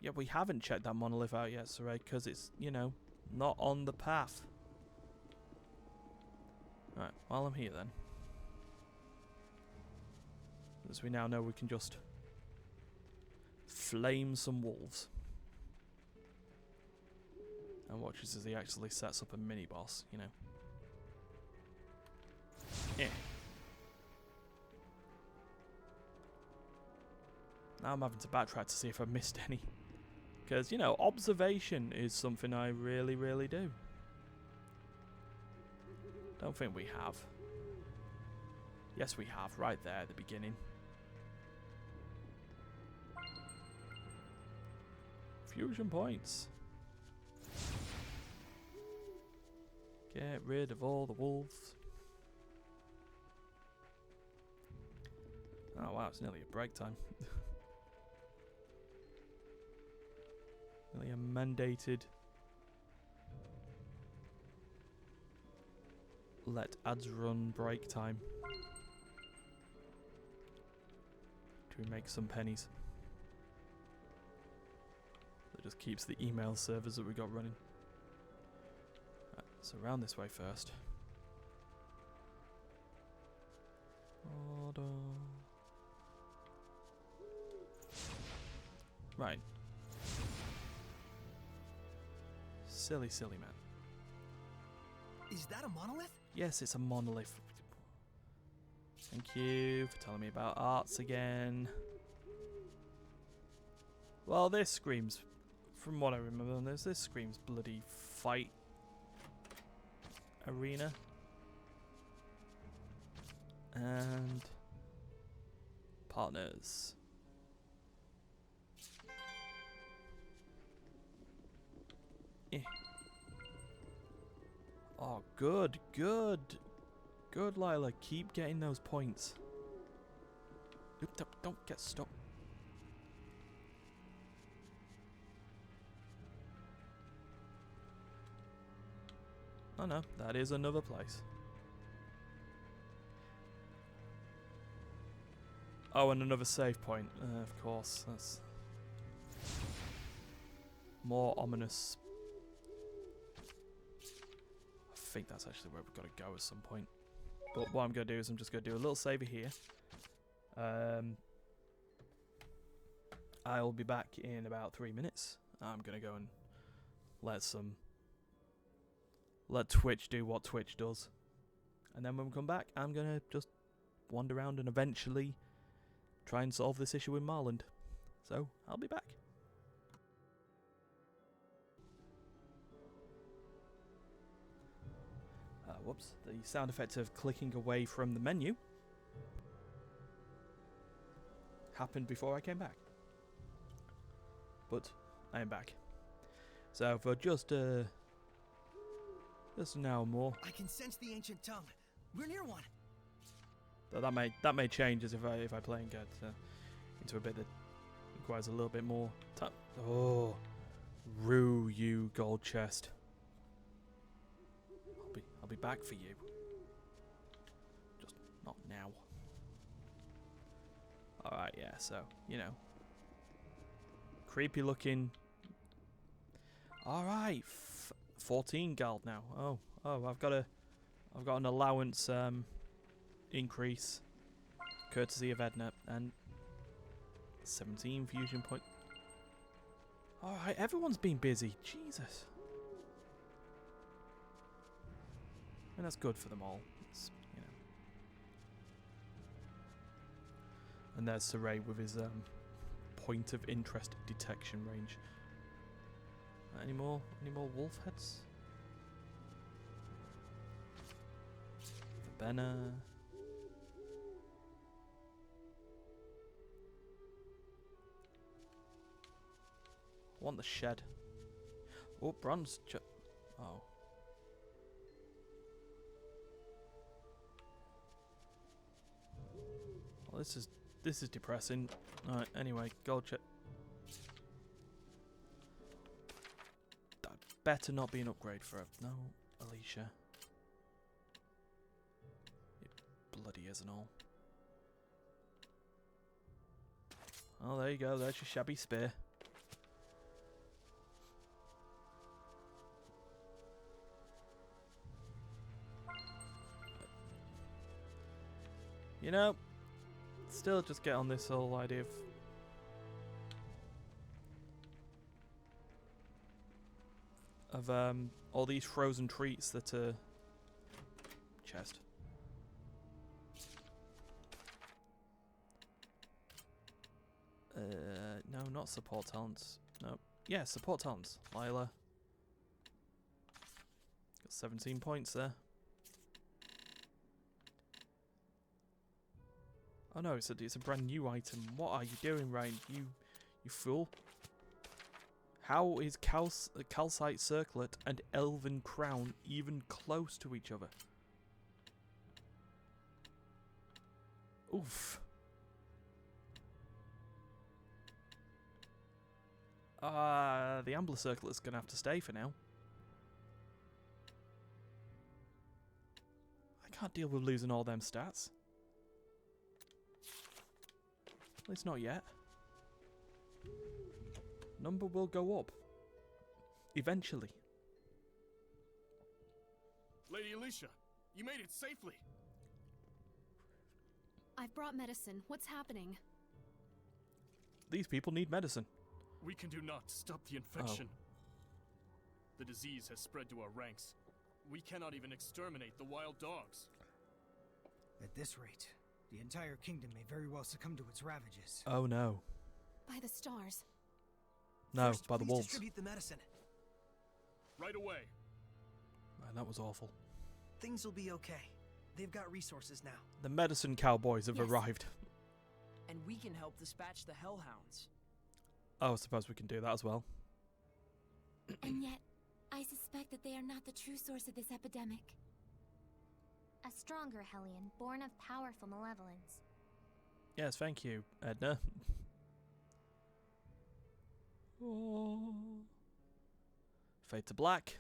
Yeah, we haven't checked that monolith out yet, Saray, because it's, you know, not on the path. Right, while I'm here then. As we now know, we can just flame some wolves. And watches as he actually sets up a mini-boss, you know. Yeah. Now I'm having to backtrack to see if I missed any. Because, you know, observation is something I really, really do. Don't think we have. Yes, we have, right there at the beginning. Fusion points. Get rid of all the wolves. Oh wow, it's nearly a break time. Nearly a mandated let ads run break time. To make some pennies. That just keeps the email servers that we got running. Right, so round this way first. Order. Right. Silly, silly man. Is that a monolith? Yes, it's a monolith. Thank you for telling me about arts again. Well, this screams, from what I remember on this screams bloody fight arena. And partners. Eh. Oh, good, good. Good, Lila. Keep getting those points. Oop, don't get stuck. Oh no, that is another place. Oh, and another save point. Of course, that's more ominous. I think that's actually where we've got to go at some point. But what I'm going to do is I'm just going to do a little saver here. I'll be back in about 3 minutes. I'm going to go and let Twitch do what Twitch does. And then when we come back, I'm going to just wander around and eventually try and solve this issue in Marland. So, I'll be back. Whoops, the sound effect of clicking away from the menu happened before I came back. But I am back. So for just an hour more. I can sense the ancient tongue. We're near one. Though that may change as if I play and get into a bit that requires a little bit more time. Oh, Rue, you gold chest. I'll be back for you. Just not now. Alright, yeah, so, you know. Creepy looking. Alright, 14 gold now. Oh, I've got an allowance increase courtesy of Edna and 17 fusion point. Alright, everyone's been busy. Jesus. And that's good for them all. It's, you know. And there's Saray with his point of interest detection range. Any more wolf heads? Verbena. want the shed. Oh, bronze. Oh. Well, this is depressing. Alright, anyway, gold chest. That better not be an upgrade for her. No, Alicia. It bloody is and all. Oh, there you go. There's your shabby spear. You know, still just get on this whole idea of all these frozen treats that are chest. No, not support talents. No. Yeah, support talents. Lila. Got 17 points there. Oh no, it's a brand new item. What are you doing, Ryan? You fool. How is calcite circlet and elven crown even close to each other? Oof. The Ambler Circlet's gonna have to stay for now. I can't deal with losing all them stats. At least not yet. Number will go up. Eventually. Lady Alicia, you made it safely. I've brought medicine. What's happening? These people need medicine. We can do naught to stop the infection. The disease has spread to our ranks. We cannot even exterminate the wild dogs. At this rate, the entire kingdom may very well succumb to its ravages. Oh no. By the stars. No, First, by the please wolves. distribute the medicine. Right away. Man, that was awful. Things will be okay. They've got resources now. The medicine cowboys have Yes. arrived. And we can help dispatch the hellhounds. Oh, I suppose we can do that as well. And yet, I suspect that they are not the true source of this epidemic. A stronger Hellion, born of powerful malevolence. Yes, thank you, Edna. Oh. Fade to black.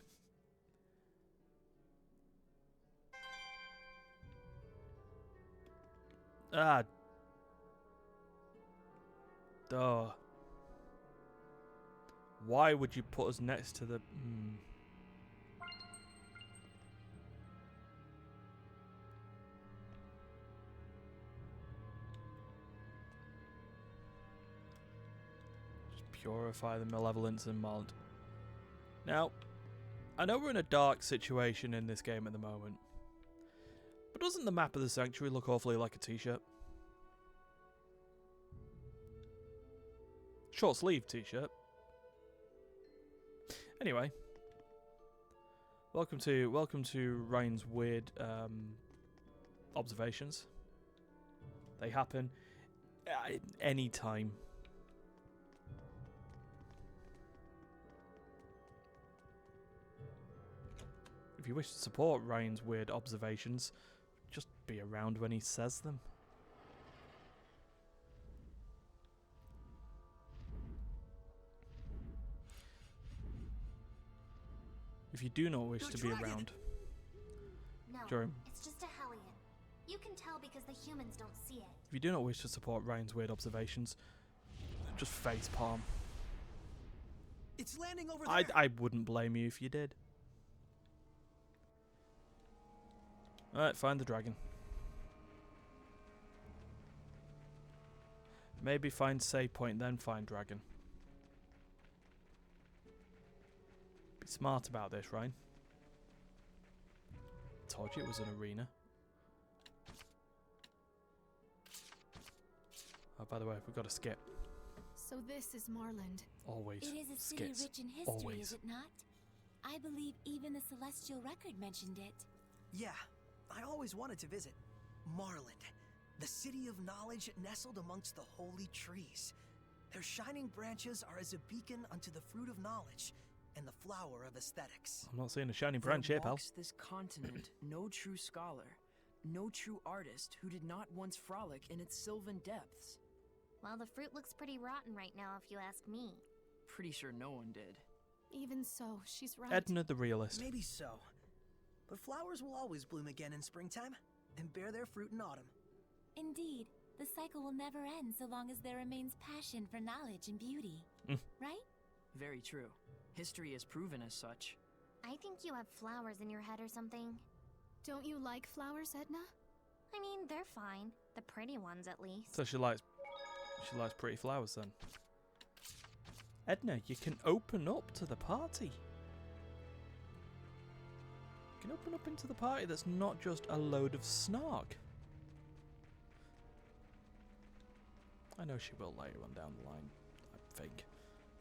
Ah. Duh. Why would you put us next to the... Just purify the malevolence and Malt. Now, I know we're in a dark situation in this game at the moment. But doesn't the map of the sanctuary look awfully like a t-shirt? Short sleeve t-shirt. Anyway, welcome to Ryan's weird observations. They happen at any time. If you wish to support Ryan's weird observations, just be around when he says them. If you do not wish to be around No, during... it's just a Hellion. You can tell because the humans don't see it. If you do not wish to support Ryan's weird observations, just facepalm. It's landing over there. I wouldn't blame you if you did. Alright, find the dragon. Maybe find save point, then find dragon. Be smart about this, Ryan. Told you it was an arena. Oh, by the way, we've got to skip. So this is Marland. Always. It is a city skits. rich in history, Always. is it not? I believe even the Celestial Record mentioned it. Yeah, I always wanted to visit. Marland, the city of knowledge nestled amongst the holy trees. Their shining branches are as a beacon unto the fruit of knowledge and the flower of aesthetics. I'm not seeing a shining branch here, There pal. walks this continent no true scholar, no true artist who did not once frolic in its sylvan depths. Well, the fruit looks pretty rotten right now, if you ask me. Pretty sure no one did. Even so, she's right. Edna the realist. Maybe so. But flowers will always bloom again in springtime and bear their fruit in autumn. Indeed, the cycle will never end so long as there remains passion for knowledge and beauty. Right? Very true. History has proven as such. I think you have flowers in your head or something. Don't you like flowers, Edna? I mean, they're fine. The pretty ones, at least. So she likes pretty flowers then. Edna, you can open up to the party. You can open up into the party that's not just a load of snark. I know she will later on down the line, I think,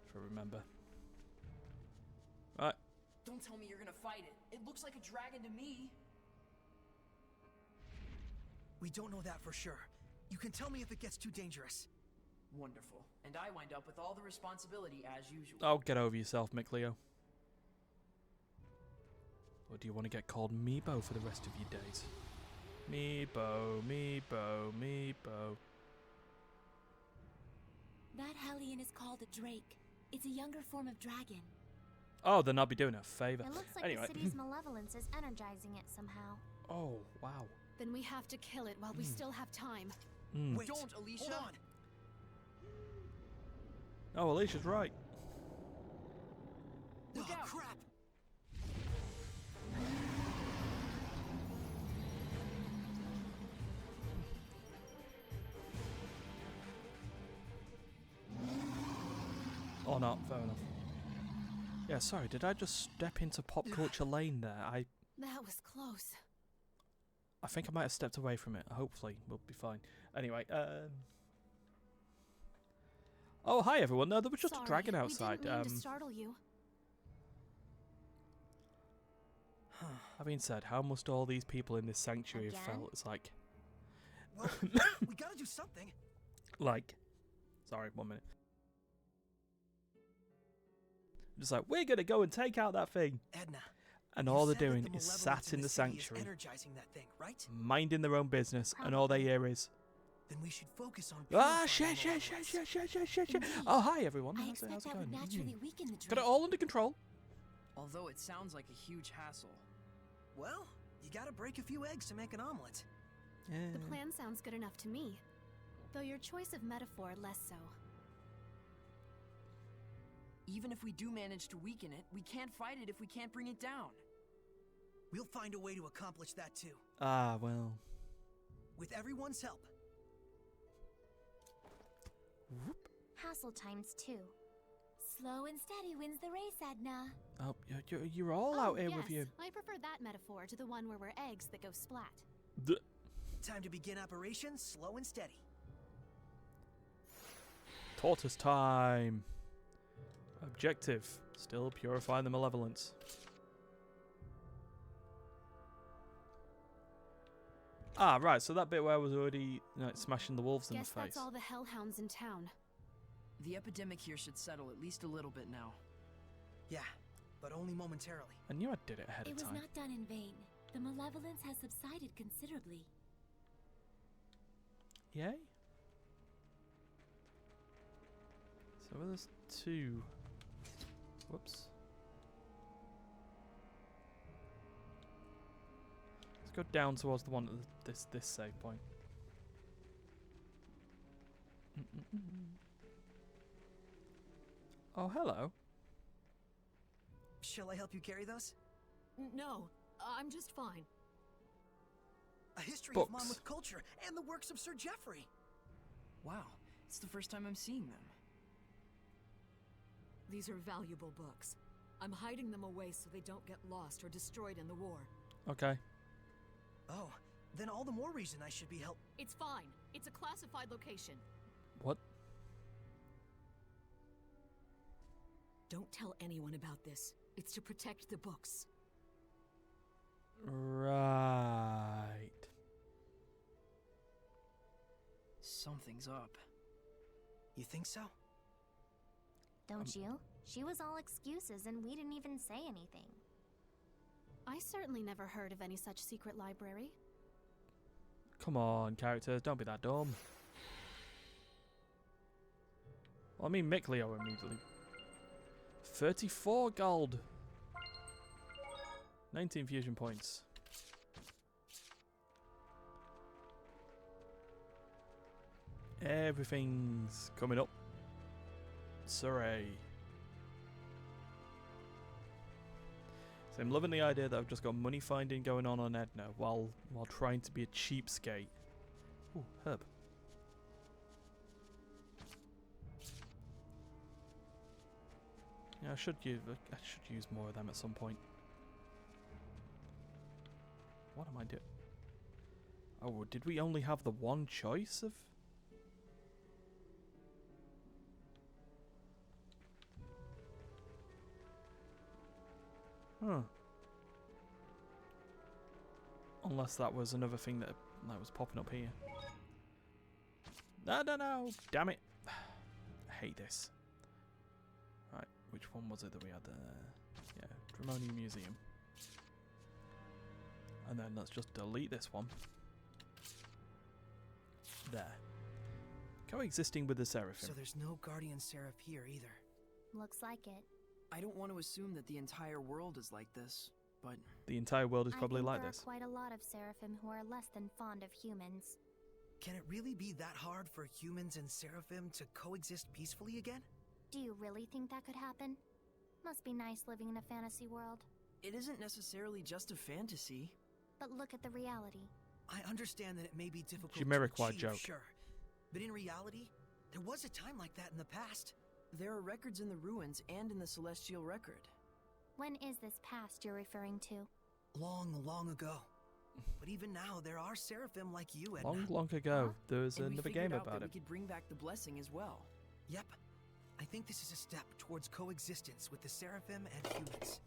if I remember. Right. Don't tell me you're gonna fight it. It looks like a dragon to me. We don't know that for sure. You can tell me if it gets too dangerous. Wonderful. And I wind up with all the responsibility as usual. Oh, get over yourself, Mick Leo. Or do you want to get called Meebo for the rest of your days? Meebo, Meebo, Meebo. That hellion is called a drake. It's a younger form of dragon. Oh, then I'll be doing her a favour. It looks like Anyway. the city's malevolence is energizing it somehow. Oh, wow. Then we have to kill it while we still have time. Wait, Don't, Alicia! hold on! Oh, Alicia's right. Look Oh, out. crap! Or not, fair enough. Yeah, sorry, did I just step into pop culture lane there? I That was close. think I might have stepped away from it. Hopefully, we'll be fine. Anyway, oh, hi everyone. No, there was just Sorry, a dragon we outside. didn't mean to startle you. That being said, how must all these people in this sanctuary have Again? felt? It's like, Well, we gotta do something. sorry, 1 minute. Just like, we're gonna go and take out that thing. Edna. And you all they're said that doing the is malevolence sat in the city is sanctuary, energizing that thing, right? minding their own business, and all they hear is, Then we should focus on ah, purifying shit, the shit, shit, malevolence. shit, shit, shit, shit, shit. Indeed. Oh, hi everyone. I How's expect it that would going? naturally weaken the drake. Got it all under control. Although it sounds like a huge hassle. Well, you gotta break a few eggs to make an omelet. Yeah. The plan sounds good enough to me. Though your choice of metaphor less so. Even if we do manage to weaken it, we can't fight it if we can't bring it down. We'll find a way to accomplish that too. Ah, well. With everyone's help. Hassle times 2. Slow and steady wins the race, Edna. Oh, you're all out here yes. with your... I prefer that metaphor to the one where we're eggs that go splat. Time to begin operations slow and steady. Tortoise time. Objective. Still purifying the malevolence. Ah, right, so that bit where I was already smashing the wolves in the Guess face. that's all the hellhounds in town. The epidemic here should settle at least a little bit now. Yeah, but only momentarily. I knew I did it ahead It of was time. not done in vain. The malevolence has subsided considerably. Yay? So there's 2. Whoops. Let's go down towards the one at this save point. Oh, hello. Shall I help you carry those? No, I'm just fine. A history Books. of Monmouth culture and the works of Sir Geoffrey. Wow, it's the first time I'm seeing them. These are valuable books. I'm hiding them away so they don't get lost or destroyed in the war. Okay. Oh, then all the more reason I should be help. It's fine. It's a classified location. What? Don't tell anyone about this. It's to protect the books. Right. Something's up. You think so? Don't you? She was all excuses and we didn't even say anything. I certainly never heard of any such secret library. Come on, characters, don't be that dumb. Well, I mean, Mickleo immediately. 34 gold. 19 fusion points. Everything's coming up. Surrey. So I'm loving the idea that I've just got money finding going on Edna while trying to be a cheapskate. Ooh, herb. Yeah, I should use more of them at some point. What am I doing? Oh, did we only have the one choice of? Huh. Unless that was another thing that was popping up here. No! Damn it! I hate this. Right, which one was it that we had there? Yeah, Dramonian Museum. And then let's just delete this one. There. Coexisting with the Seraphim. So there's no Guardian Seraph here either. Looks like it. I don't want to assume that the entire world is like this, but... The entire world is probably like this. There are quite a lot of Seraphim who are less than fond of humans. Can it really be that hard for humans and Seraphim to coexist peacefully again? Do you really think that could happen? Must be nice living in a fantasy world. It isn't necessarily just a fantasy. But look at the reality. I understand that it may be difficult Jamiroquai to achieve, joke. sure. But in reality, there was a time like that in the past. There are records in the ruins and in the Celestial Record. When is this past you're referring to? Long ago. But even now, there are Seraphim like you, Edna. Long ago, there was And another we game figured out about that it. we could bring back the blessing as well. Yep. I think this is a step towards coexistence with the Seraphim and humans.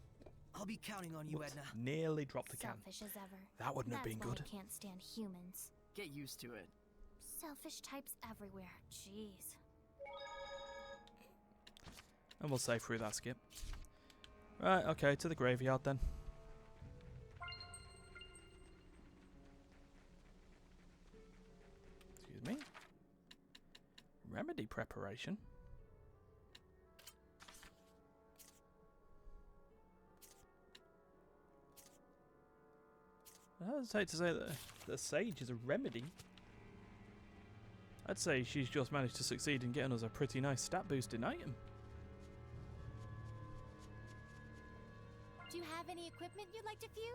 I'll be counting on you, Whoops, Edna. nearly dropped the can. Selfish as ever. That wouldn't have been That's why good. I can't stand humans. Get used to it. Selfish types everywhere. Jeez. And we'll save through that skip. Right, okay, to the graveyard then. Excuse me. Remedy preparation. I hesitate to say that the sage is a remedy. I'd say she's just managed to succeed in getting us a pretty nice stat boosting item. Do you have any equipment you'd like to fuse?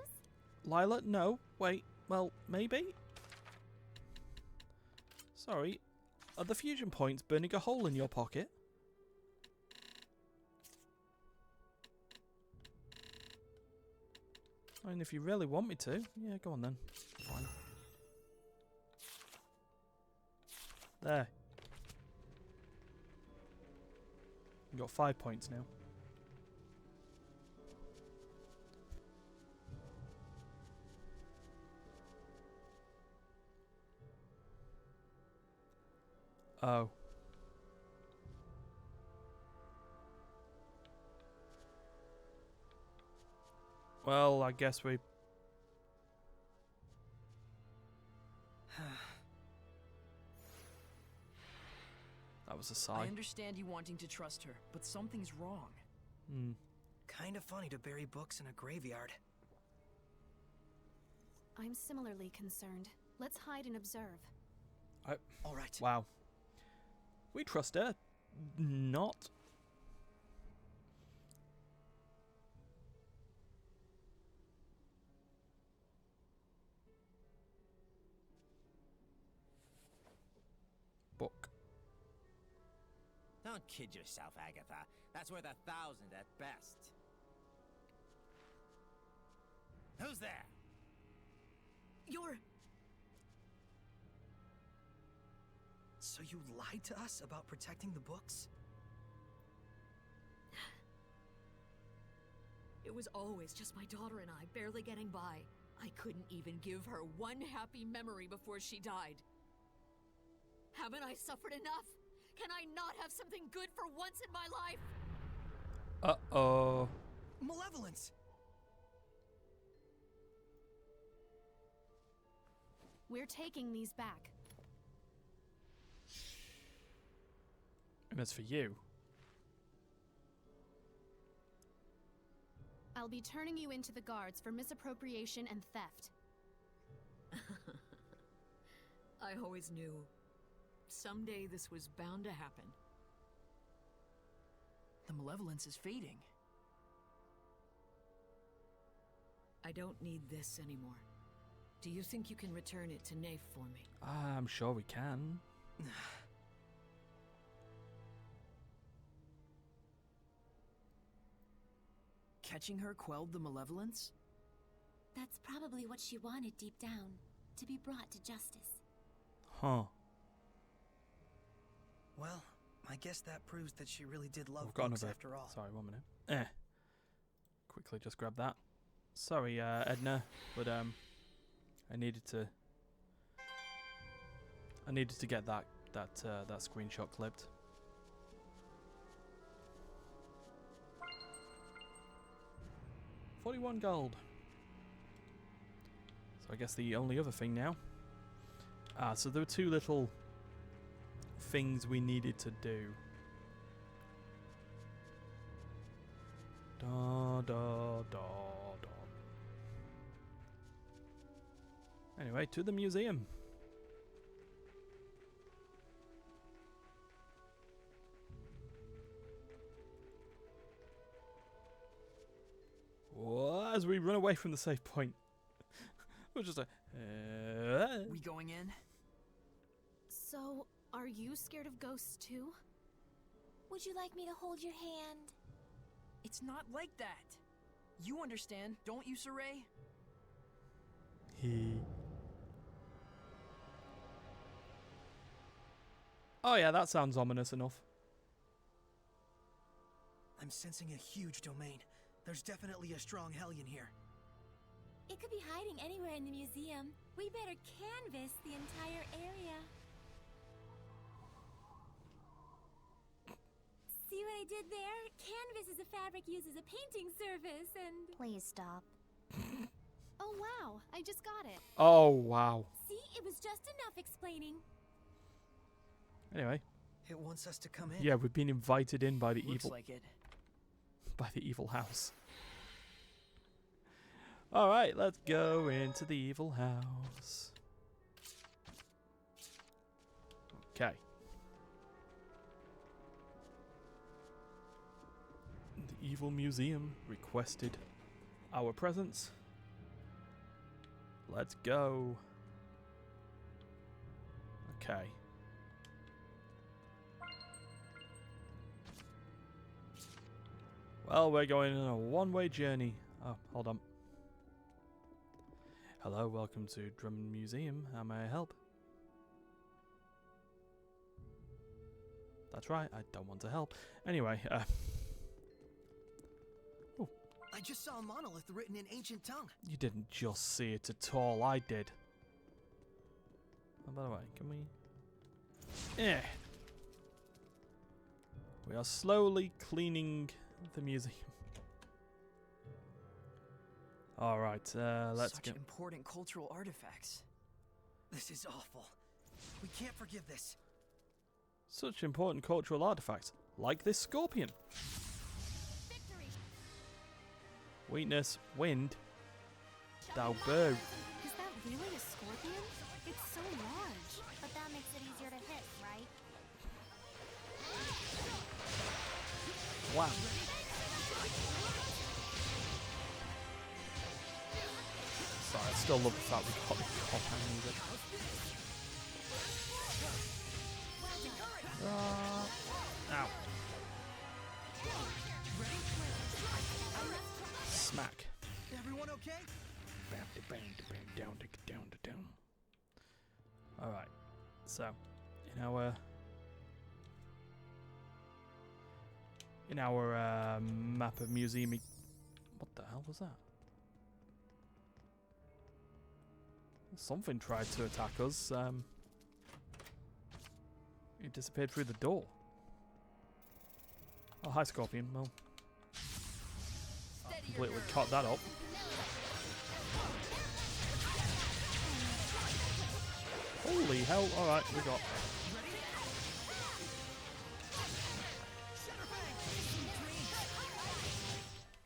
Lila, no. Wait, well, maybe? Sorry, are the fusion points burning a hole in your pocket? I mean, if you really want me to, yeah, go on then. Fine. There. You got 5 points now. Oh. Well, I guess we... That was a sigh. I understand you wanting to trust her, but something's wrong. Kinda funny to bury books in a graveyard. I'm similarly concerned. Let's hide and observe. All right. Wow. We trust her. Not. Book. Don't kid yourself, Agatha. That's worth 1,000 at best. Who's there? You're... So you lied to us about protecting the books? It was always just my daughter and I, barely getting by. I couldn't even give her one happy memory before she died. Haven't I suffered enough? Can I not have something good for once in my life? Uh-oh. Malevolence! We're taking these back. And as for you... I'll be turning you into the guards for misappropriation and theft. I always knew. Someday this was bound to happen. The malevolence is fading. I don't need this anymore. Do you think you can return it to Nafe for me? I'm sure we can. Catching her quelled the malevolence? That's probably what she wanted deep down, to be brought to justice. Huh. Well, I guess that proves that she really did love We've got books another... after all. Sorry, 1 minute. Quickly just grab that. Sorry, Edna, but I needed to get that screenshot clipped. $41 gold. So I guess the only other thing now. So there were 2 little things we needed to do. Da da da da. Anyway, to the museum. As we run away from the save point, we're just like, We going in? So, are you scared of ghosts too? Would you like me to hold your hand? It's not like that. You understand, don't you, Saray? Oh yeah, that sounds ominous enough. I'm sensing a huge domain. There's definitely a strong Hellion here. It could be hiding anywhere in the museum. We better canvass the entire area. See what I did there? Canvas is a fabric used as a painting surface and... Please stop. Oh wow, I just got it. Oh wow. See, it was just enough explaining. Anyway. It wants us to come in. Yeah, we've been invited in by the Looks evil... like it. By the evil house. Alright, let's go into the evil house. Okay. The evil museum requested our presence. Let's go. Okay. Well, we're going on a one-way journey. Oh, hold on. Hello, welcome to Drummond Museum. How may I help? That's right, I don't want to help. Anyway, I just saw a monolith written in ancient tongue. You didn't just see it at all, I did. Oh, by the way, can we... We are slowly cleaning the museum. Alright, let's Such get... important cultural artifacts. This is awful. We can't forgive this. Such important cultural artifacts, like this scorpion. Victory. Weakness, wind. Thou bird. Is that really a scorpion? It's so large. But that makes it easier to hit, right? Wow. Sorry, I still love the fact we got the compound music. Ow. Smack. Everyone okay? Down. Alright. So, in our map of museum... What the hell was that? Something tried to attack us. It disappeared through the door. Oh, hi, Scorpion. Well, completely caught that up. Holy hell. Alright, we got...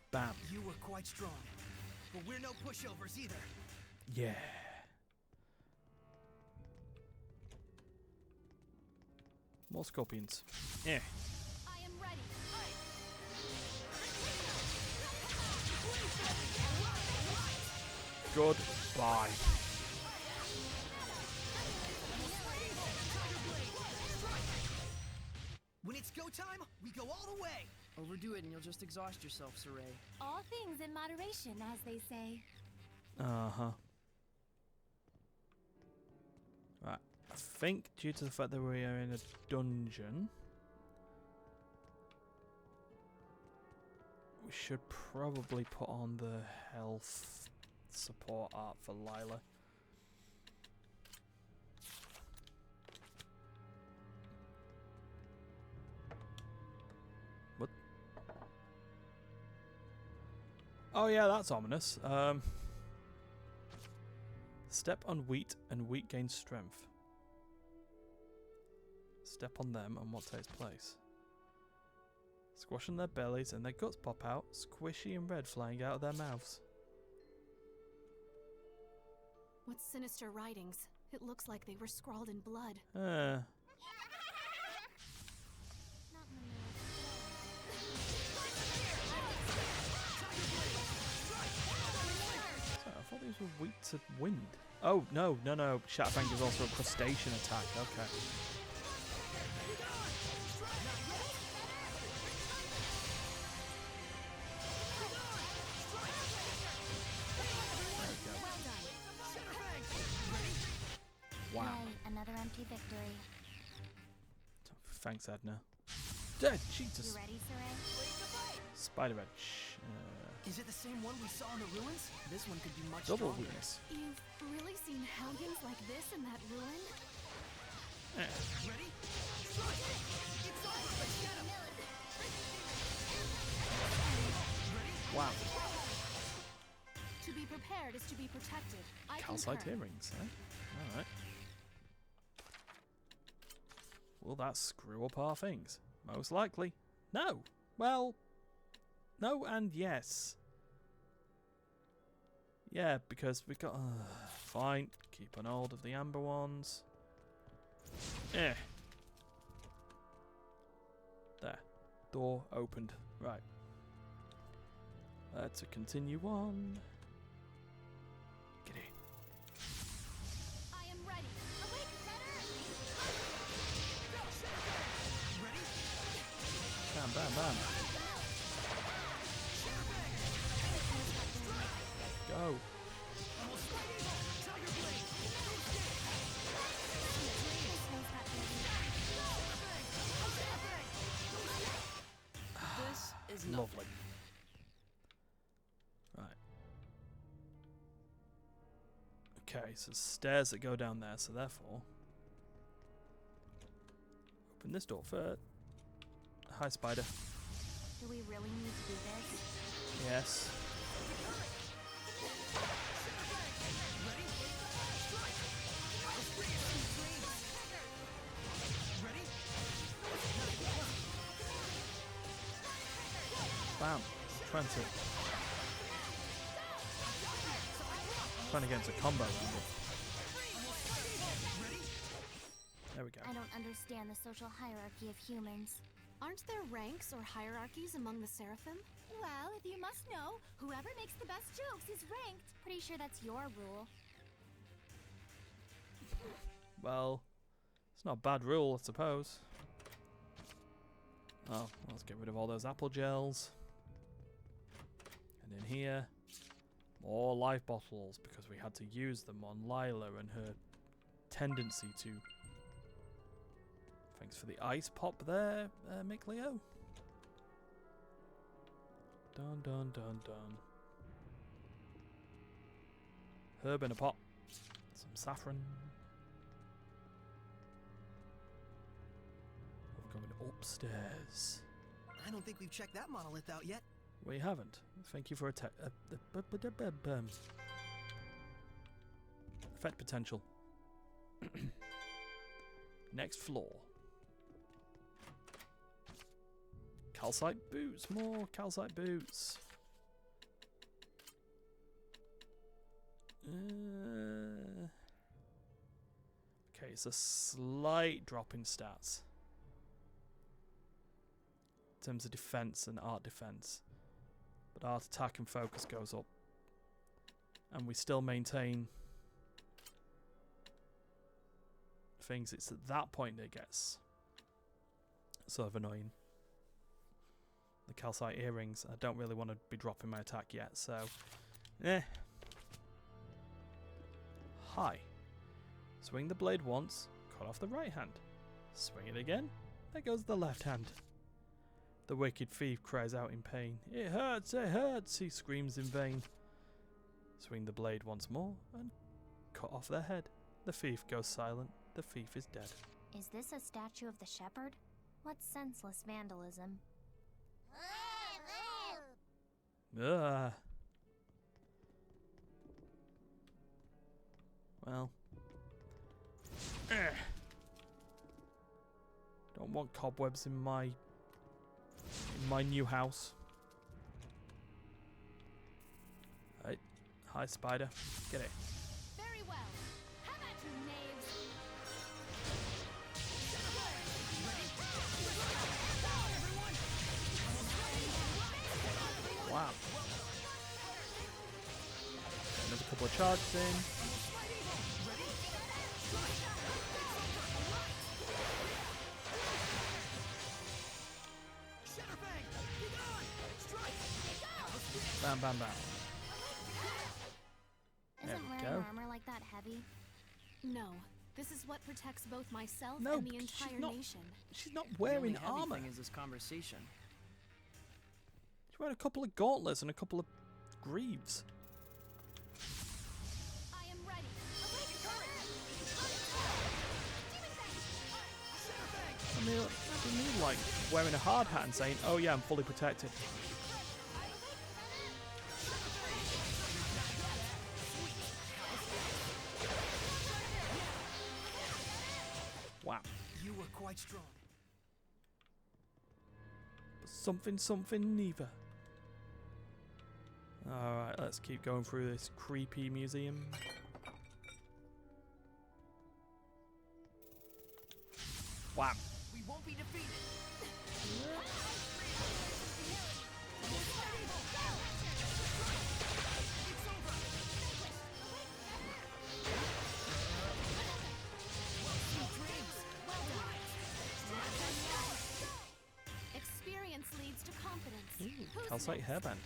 Bam. You were quite strong, but we're no pushovers either. Yeah. More scorpions. Yeah. I am ready. Goodbye. When it's go time, we go all the way. Overdo it and you'll just exhaust yourself, Saray. All things in moderation, as they say. Uh-huh. Right. I think due to the fact that we are in a dungeon, we should probably put on the health support art for Lila. What? Oh yeah, that's ominous. Step on wheat and wheat gains strength. Step on them and what takes place? Squash on their bellies and their guts pop out, squishy and red flying out of their mouths. What sinister writings? It looks like they were scrawled in blood. Uh. So, I thought these were weak to wind. Oh, no. Shatterfang is also a crustacean attack. Okay. Wow. Yay, another empty victory. Thanks, Edna. Dead, Jesus. You ready, Saray? Spider Edge. Is it the same one we saw in the ruins? This one could be much Double stronger. weakness. You've really seen Hellions like this in that ruin? Ready? Strike! It's over! Let's get him! Wow. To be prepared is to be protected. I Calcite concur. earrings, eh? Alright. Will that screw up our things? Most likely. No. Well, no and yes. Yeah, because we got... fine. Keep on hold of the amber ones. Eh. There. Door opened. Right. Let's continue on. Get in. I am ready. Awake, Bam, bam, bam. Go. This is Lovely. Right. Okay, so stairs that go down there, so therefore... Open this door first. Hi, spider. Do we really need to do this? Yes. Bam. Trying to get into combo. There we go. I don't understand the social hierarchy of humans. Aren't there ranks or hierarchies among the Seraphim? Well, if you must know, whoever makes the best jokes is ranked. Pretty sure that's your rule. Well, it's not a bad rule, I suppose. Oh, let's get rid of all those apple gels. And in here, more life bottles, because we had to use them on Lila and her tendency to... Thanks for the ice pop there, Mick Leo. Dun dun dun dun. Herb in a pot. Some saffron. upstairs. I don't think we've checked that monolith out yet. We haven't. Thank you for effect potential. Next floor. Calcite boots. More calcite boots. Okay, it's a slight drop in stats. In terms of defense and art defense. But art attack and focus goes up. And we still maintain things. It's at that point that it gets sort of annoying. The calcite earrings. I don't really want to be dropping my attack yet, so Hi. Swing the blade once, cut off the right hand. Swing it again, there goes the left hand. The wicked thief cries out in pain. It hurts, he screams in vain. Swing the blade once more and cut off their head. The thief goes silent, the thief is dead. Is this a statue of the shepherd? What senseless vandalism. Ugh. Well. Don't want cobwebs in my new house. Right. Hi, spider. Get it. Very well. How about you, knaves? Wow. Another couple of charges in. Bam, bam, bam. Isn't wearing armor like that heavy? No. This is what protects both myself No, and the entire nation. She's not The wearing only heavy armor. thing is this conversation. She's wearing a couple of gauntlets and a couple of greaves. I am ready. I mean, what do you mean, like wearing a hard hat and saying, "Oh yeah, I'm fully protected"? Wow. You were quite strong. But something neither. Alright, let's keep going through this creepy museum. Wow. We won't be defeated. Experience leads to confidence. Who's Calcite next? hairband.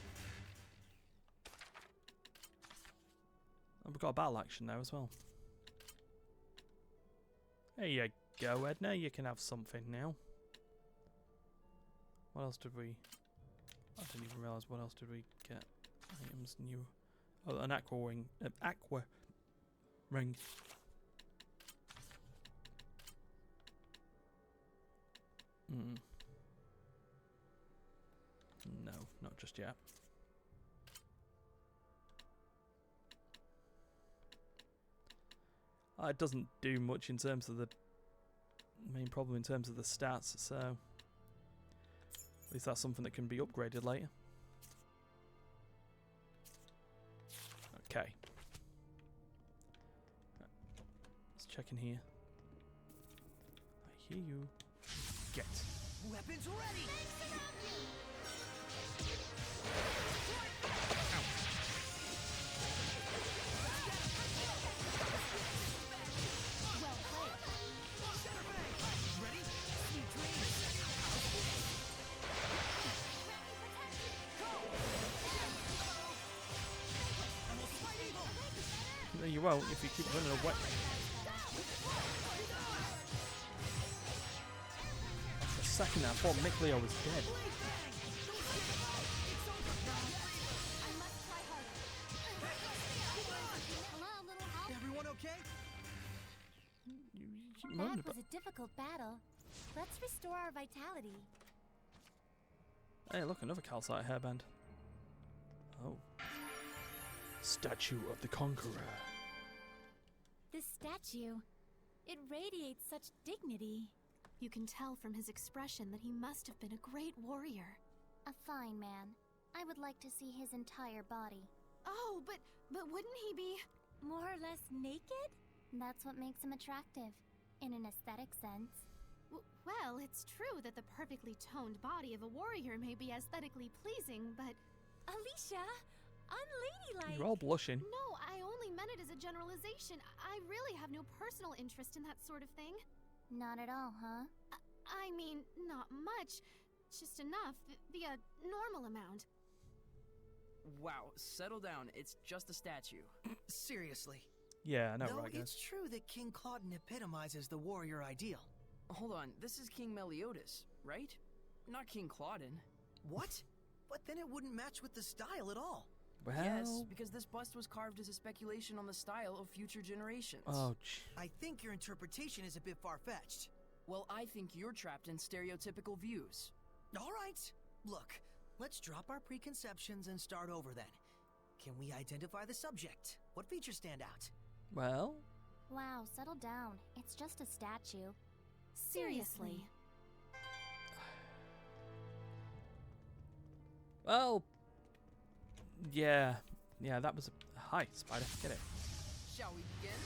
And we've got a battle action now as well. There you go, Edna. You can have something now. What else did we... I didn't even realise what else did we get. Items new. Oh, an aqua ring. Aqua ring. No, not just yet. It doesn't do much in terms of the main problem in terms of the stats, so at least that's something that can be upgraded later. Okay. Let's check in here. I hear you. Get. Weapons ready. No, you won't if you keep running away. For a second, I thought Mick Leo was dead. Everyone okay? You keep moaning That about. was a difficult battle. Let's restore our vitality. Hey, look, another calcite hairband. Oh. Statue of the Conqueror. This statue, it radiates such dignity. You can tell from his expression that he must have been a great warrior. A fine man. I would like to see his entire body. Oh, but wouldn't he be... More or less naked? That's what makes him attractive, in an aesthetic sense. Well, it's true that the perfectly toned body of a warrior may be aesthetically pleasing, but... Alicia, unladylike. You're all blushing. No, I only meant it as a generalization. I really have no personal interest in that sort of thing. Not at all, huh? I mean, not much. Just enough. The normal amount. Wow, settle down. It's just a statue. Seriously. Yeah, I know, Though right, guys? it's true that King Claudin epitomizes the warrior ideal. Hold on, this is King Meliodas, right? Not King Claudin. What? But then it wouldn't match with the style at all. Well... Yes, because this bust was carved as a speculation on the style of future generations. Oh, I think your interpretation is a bit far-fetched. Well, I think you're trapped in stereotypical views. All right. Look, let's drop our preconceptions and start over then. Can we identify the subject? What features stand out? Well... Wow, settle down. It's just a statue. Seriously. Well... Yeah, that was a... Hi, spider, get it. Shall we begin?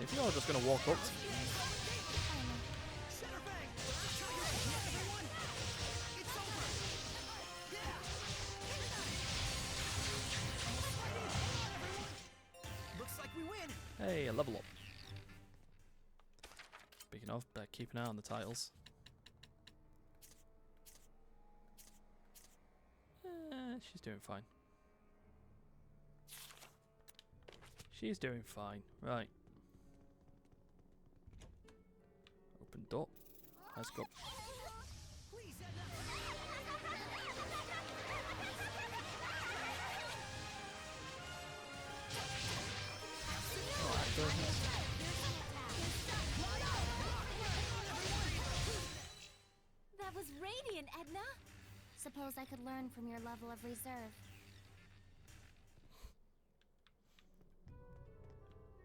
If you're just gonna walk up to... Looks like we win. Hey, a level up. Speaking of, better keep an eye on the titles. She's doing fine. She's doing fine. Right. Open door. Let's go. That was radiant, Edna. Suppose I could learn from your level of reserve.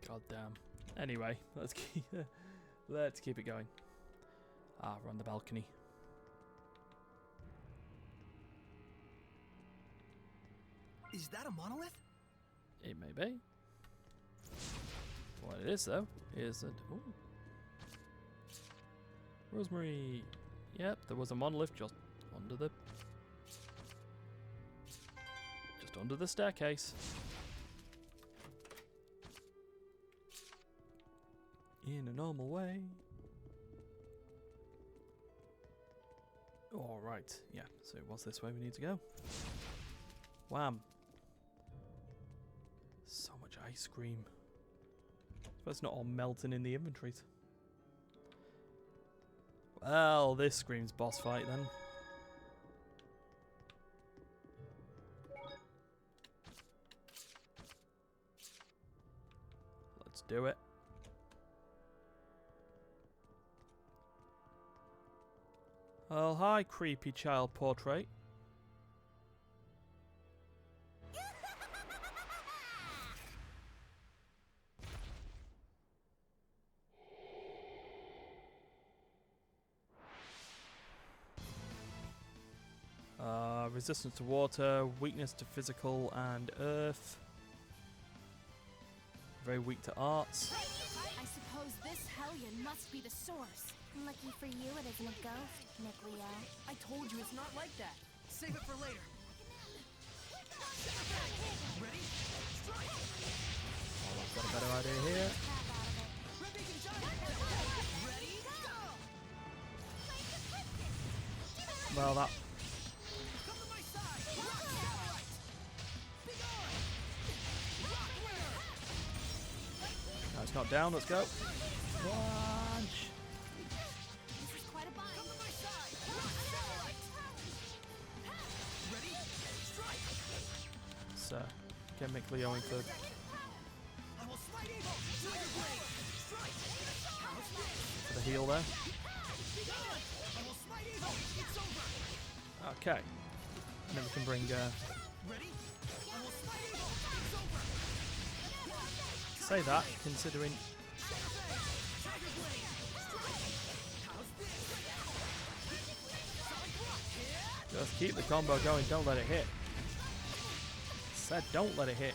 God damn. Anyway, let's keep it going. Ah, we're on the balcony. Is that a monolith? It may be. What it is though is that Rosemary. Yep, there was a monolith just under the staircase. In a normal way. All right, yeah. So what's this way we need to go? Wham! So much ice cream. But it's not all melting in the inventories. Well, this screams boss fight then. Let's do it. Oh, hi, creepy child portrait. Resistance to water, weakness to physical and earth. Very weak to arts. I suppose this hellion must be the source. Lucky for you, it isn't a ghost, Nick Leo. I told you it's not like that. Save it for later. Ready? Strike! Oh, I've got a better idea here. Ready? Go! Well, that... Come to my side! Satellite! Be gone! Rock winner! No, it's not down, let's go. Punch! This is quite a bind. Come to my side! Rock satellite! Ready? Strike! So, get Mick Leo in third. I will smite evil! Tiger Blade! heal there. Okay. And then we can bring... say that, considering... Just keep the combo going, don't let it hit. Said don't let it hit.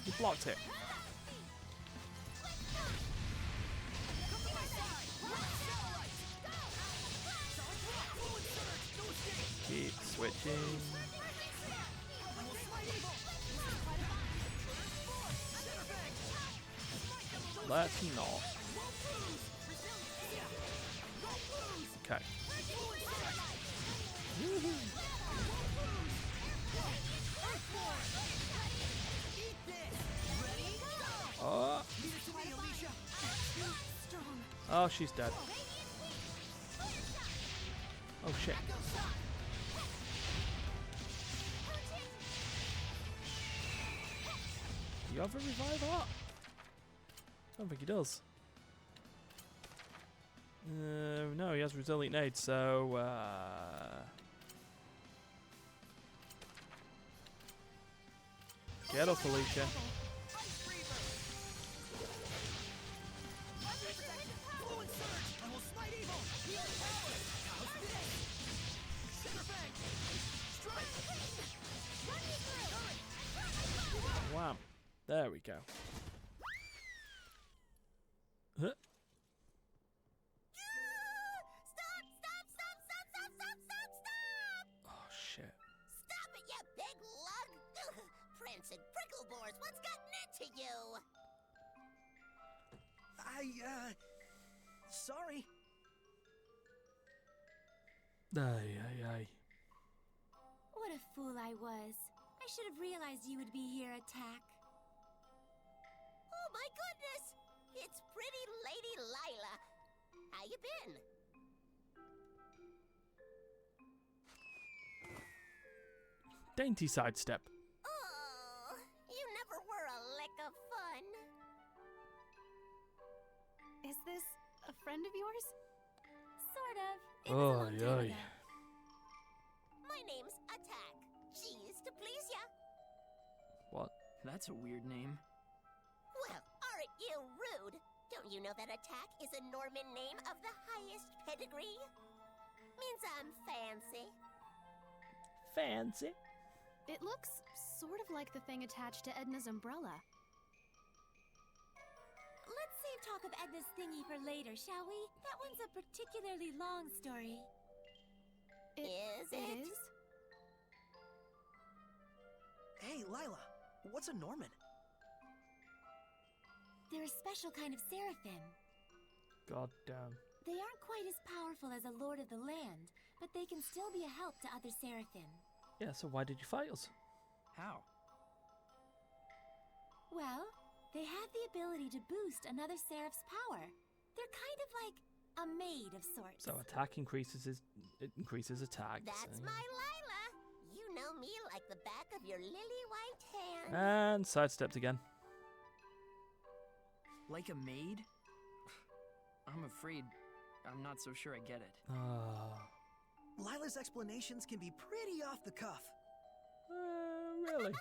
You blocked it. Keep switching. Let's not. Okay. Oh. Oh, she's dead. Oh shit. Do you have a revive art? I don't think he does. No, he has resilient nade, so get up, Alicia. Wham. There we go. Huh? Oh shit. Stop it, you big lug! Prancing prickle boars, what's gotten into you? Sorry. Ay, ay, ay. What a fool I was. I should have realized you would be here, Attack. Oh my goodness! It's pretty Lady Lila. How you been? Dainty sidestep. Oh, you never were a lick of fun. Is this a friend of yours? Sort of. It was a Oh, long time yeah. ago. My name's Attack. Cheese to please ya. What? That's a weird name. Well, aren't you rude? Don't you know that Attack is a Norman name of the highest pedigree? Means I'm fancy. Fancy? It looks sort of like the thing attached to Edna's umbrella. Let's save talk of Edna's thingy for later, shall we? That one's a particularly long story. Is it? It is? Hey, Lila, what's a Norman? They're a special kind of seraphim. God damn. They aren't quite as powerful as a lord of the land, but they can still be a help to other seraphim. Yeah, so why did you fight us? How? Well, they have the ability to boost another seraph's power. They're kind of like a maid of sorts. So attack increases attack. That's my Lila. You know me like the back of your lily white hand. And sidestepped again. Like a maid? I'm afraid I'm not so sure I get it. Lila's explanations can be pretty off the cuff. Really?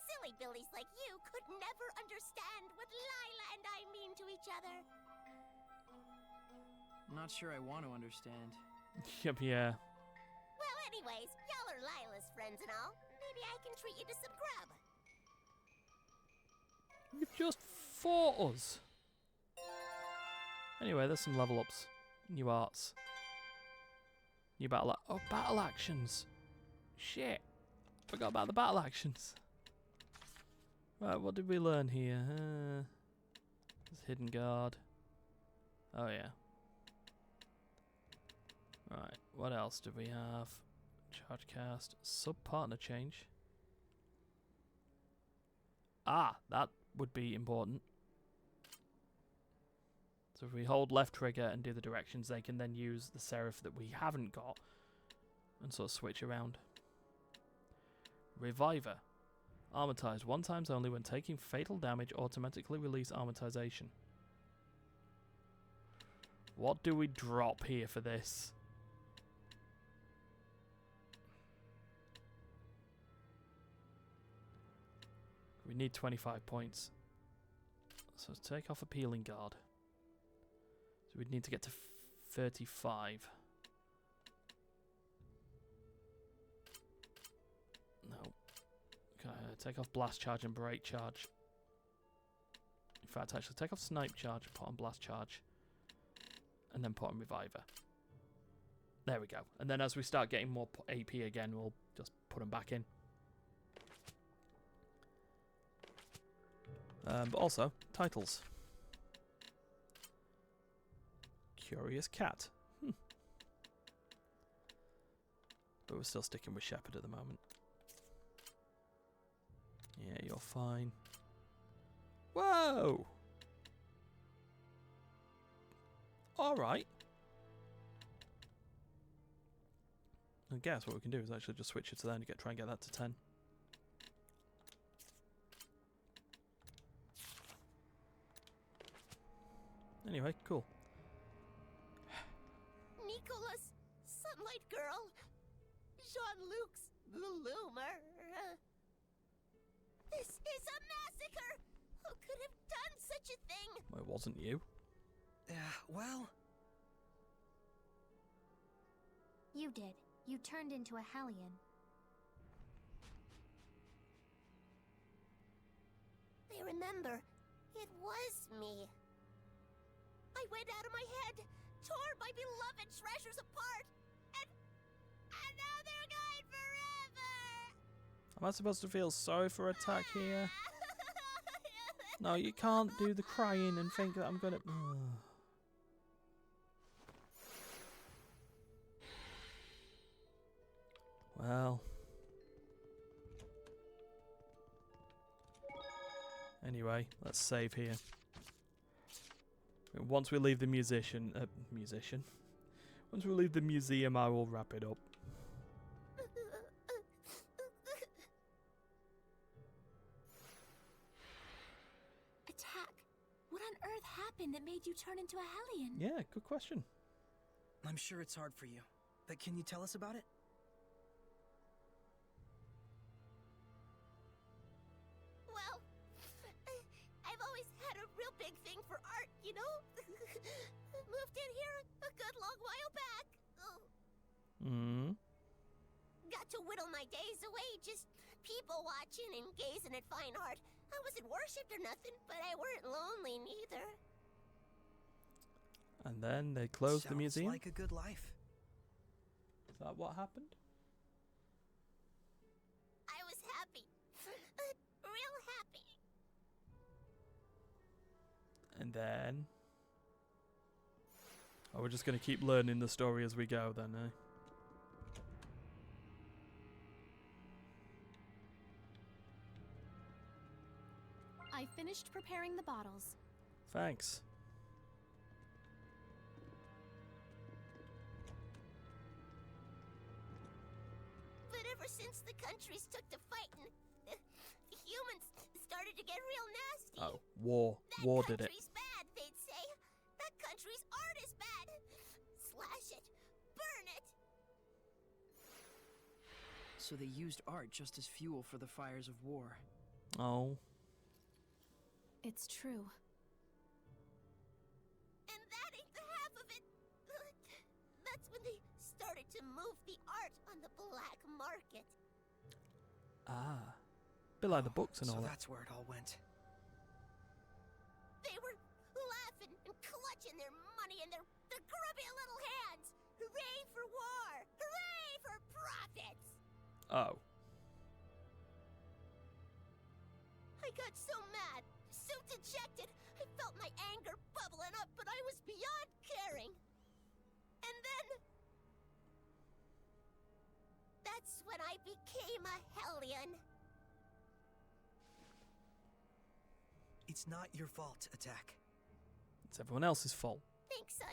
Silly billies like you could never understand what Lila and I mean to each other. Not sure I want to understand. Yep, yeah. Well, anyways, y'all are Lila's friends and all. Maybe I can treat you to some grub. You've just fought us. Anyway, there's some level ups. New arts. New battle... Oh, battle actions! Shit! Forgot about the battle actions. Right, what did we learn here? There's hidden guard. Oh, yeah. Right, what else do we have? Charge cast. Sub-partner change. Ah, that would be important. So if we hold left trigger and do the directions, they can then use the serif that we haven't got and sort of switch around. Reviver. Armatized 1 times only when taking fatal damage, automatically release armatization. What do we drop here for this? We need 25 points. So let's take off Appealing Guard. So we'd need to get to 35. No. Okay, take off Blast Charge and Break Charge. In fact, actually take off Snipe Charge and put on Blast Charge. And then put on Reviver. There we go. And then as we start getting more AP again, we'll just put them back in. But also, titles. Curious Cat. But we're still sticking with Shepherd at the moment. Yeah, you're fine. Whoa! Alright. I guess what we can do is actually just switch it to there and try and get that to 10. Anyway, cool. Nicholas, Sunlight Girl, Jean-Luc's the Loomer. This is a massacre! Who could have done such a thing? Well, it wasn't you. Well... You did. You turned into a Hellion. I remember. It was me. I went out of my head, tore my beloved treasures apart, and now they're gone forever! Am I supposed to feel sorry for Attack here? No, you can't do the crying and think that I'm gonna... Well... Anyway, let's save here. Once we leave the Once we leave the museum, I will wrap it up. Attack. What on earth happened that made you turn into a Hellion? Yeah, good question. I'm sure it's hard for you, but can you tell us about it? Well, I've always had a real big thing for art, you know? Moved in here a good long while back. Got to whittle my days away just people watching and gazing at fine art. I wasn't worshipped or nothing, but I weren't lonely neither. And then they closed the museum? Sounds like a good life. Is that what happened? I was happy. Real happy. And then... Oh, we're just going to keep learning the story as we go then, eh? I finished preparing the bottles. Thanks. But ever since the countries took to fighting, the humans started to get real nasty. Oh, war. That War did it. country's bad, they'd say. That country's art is bad. Slash it. Burn it. So they used art just as fuel for the fires of war. Oh. It's true. And that ain't the half of it. That's when they started to move the art on the black market. Ah. Bit like the books and all So that. that's where it all went. They were laughing and clutching clutching their money in their grubby little hands. Hooray for war! Hooray for profits! Oh. I got so mad, so dejected, I felt my anger bubbling up, but I was beyond caring. And then... that's when I became a Hellion. It's not your fault, Attack. It's everyone else's fault. Thanks, son.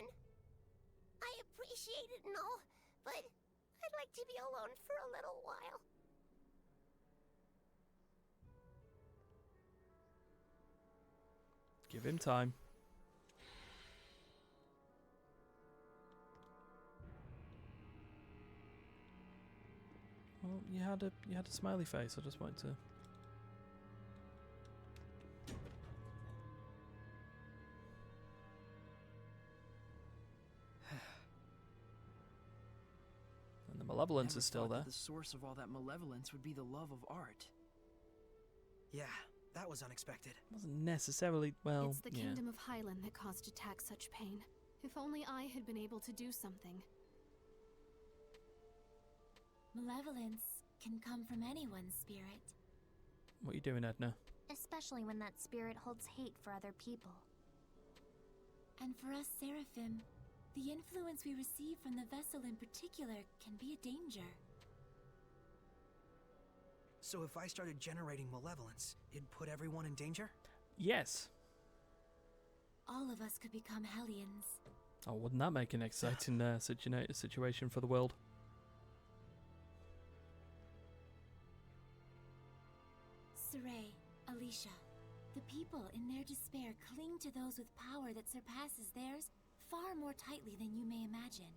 I appreciate it and all, but I'd like to be alone for a little while. Give him time. Well, you had a smiley face. I just wanted to. And the malevolence Never is still thought there. that the source of all that malevolence would be the love of art. Yeah, that was unexpected. Wasn't necessarily well. It's the yeah. kingdom of Highland that caused Attack such pain. If only I had been able to do something. Malevolence can come from anyone's spirit, What are you doing, Edna? Especially when that spirit holds hate for other people. and for us Seraphim, the influence we receive from the vessel in particular can be a danger. So if I started generating malevolence, it'd put everyone in danger? Yes. All of us could become Hellions. Oh, wouldn't that make an exciting situation for the world? Saray, Alicia, the people in their despair cling to those with power that surpasses theirs far more tightly than you may imagine.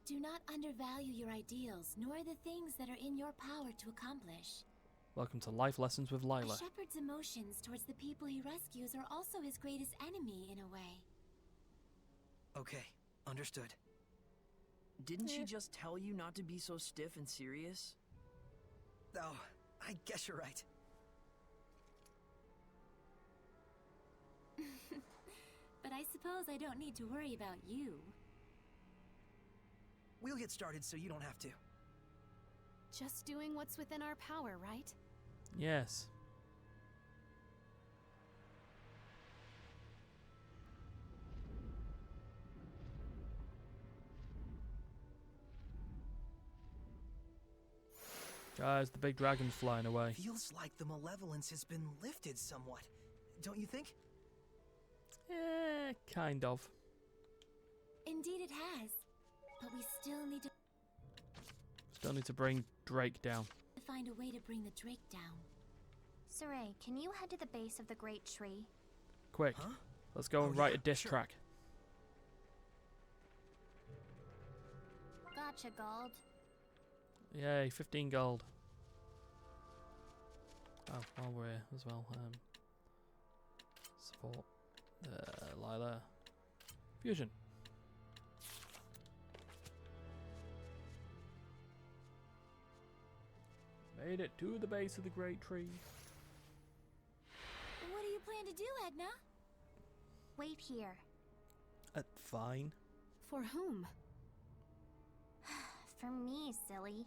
Do not undervalue your ideals, nor the things that are in your power to accomplish. Welcome to Life Lessons with Lila. A shepherd's emotions towards the people he rescues are also his greatest enemy, in a way. Okay, understood. Didn't she just tell you not to be so stiff and serious? Oh, I guess you're right. But I suppose I don't need to worry about you. We'll get started so you don't have to. Just doing what's within our power, right? Yes. Guys, the big dragon's flying away. Feels like the malevolence has been lifted somewhat. Don't you think? Kind of. Indeed it has. But we still need to Still need to bring Drake down. find a way to bring the Drake down. Saray, can you head to the base of the great tree? Quick. Huh? Let's go and Oh, write yeah, a diss sure. track. Gotcha, Gold. Yay, 15 gold. Oh, while we're here as well, support Lila. Fusion. Made it to the base of the great tree. What do you plan to do, Edna? Wait here. Fine. For whom? For me, silly.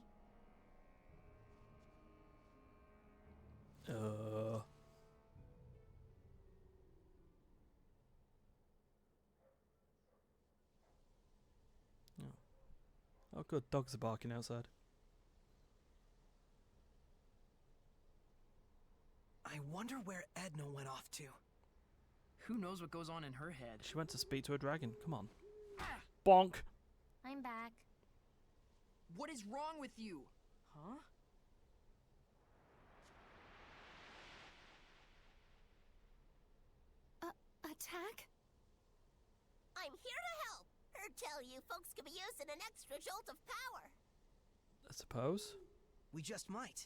Oh, good. Dogs are barking outside. I wonder where Edna went off to. Who knows what goes on in her head? She went to speak to a dragon. Come on. Bonk. I'm back. What is wrong with you? Huh? Attack? I'm here to help. Heard tell you folks could be using an extra jolt of power. I suppose. We just might.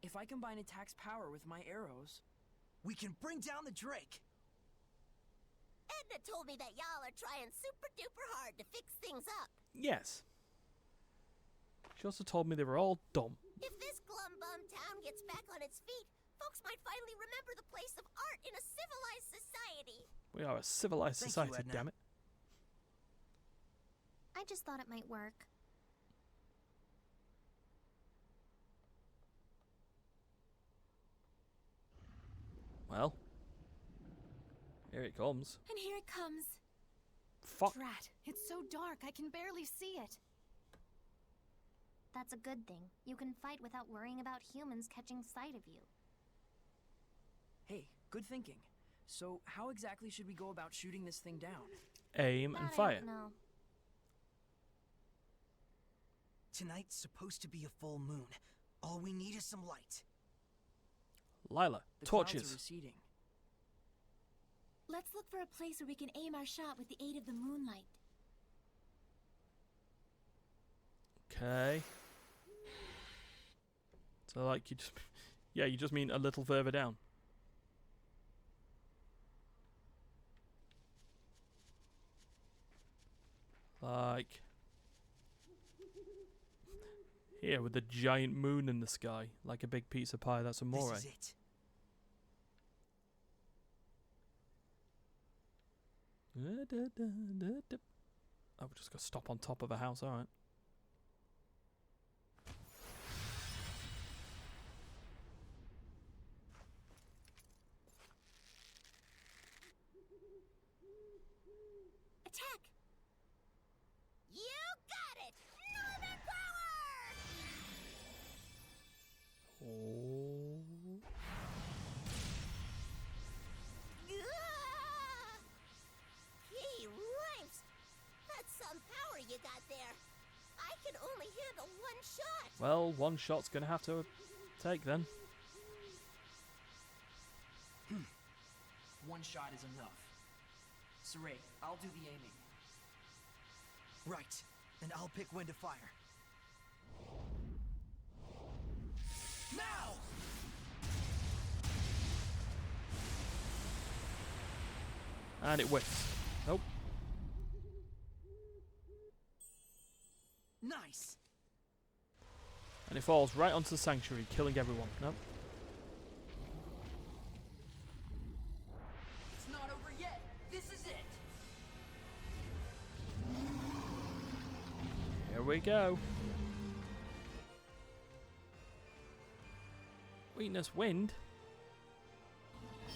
If I combine Attack's power with my arrows... We can bring down the Drake. Edna told me that y'all are trying super duper hard to fix things up. Yes. She also told me they were all dumb. If this glum bum town gets back on its feet, folks might finally remember the place of art in a civilized society. We are a civilized Thank you, society, Edna. damn it. I just thought it might work. Well, here it comes. And here it comes. Fuck. Drat, it's so dark I can barely see it. That's a good thing. You can fight without worrying about humans catching sight of you. Hey, good thinking. So, how exactly should we go about shooting this thing down? Aim and fire. No. Tonight's supposed to be a full moon. All we need is some light. Lila, The clouds torches. are receding. Let's look for a place where we can aim our shot with the aid of the moonlight. Okay. So like you just, yeah, you just mean a little further down. Like here with the giant moon in the sky, like a big pizza pie. That's amore. This is it. Oh, we just got to stop on top of a house. All right. Attack! You got it! Northern power! Oh. Ah! Gee, rhymes! That's some power you got there. I can only handle one shot. Well, one shot's gonna have to take then. One shot is enough. Saray, I'll do the aiming. Right. And I'll pick when to fire. Now! And it whiffs. Nope. Nice. And it falls right onto the sanctuary, killing everyone. Nope. It's not over yet. This is it. Here we go. Weakness wind.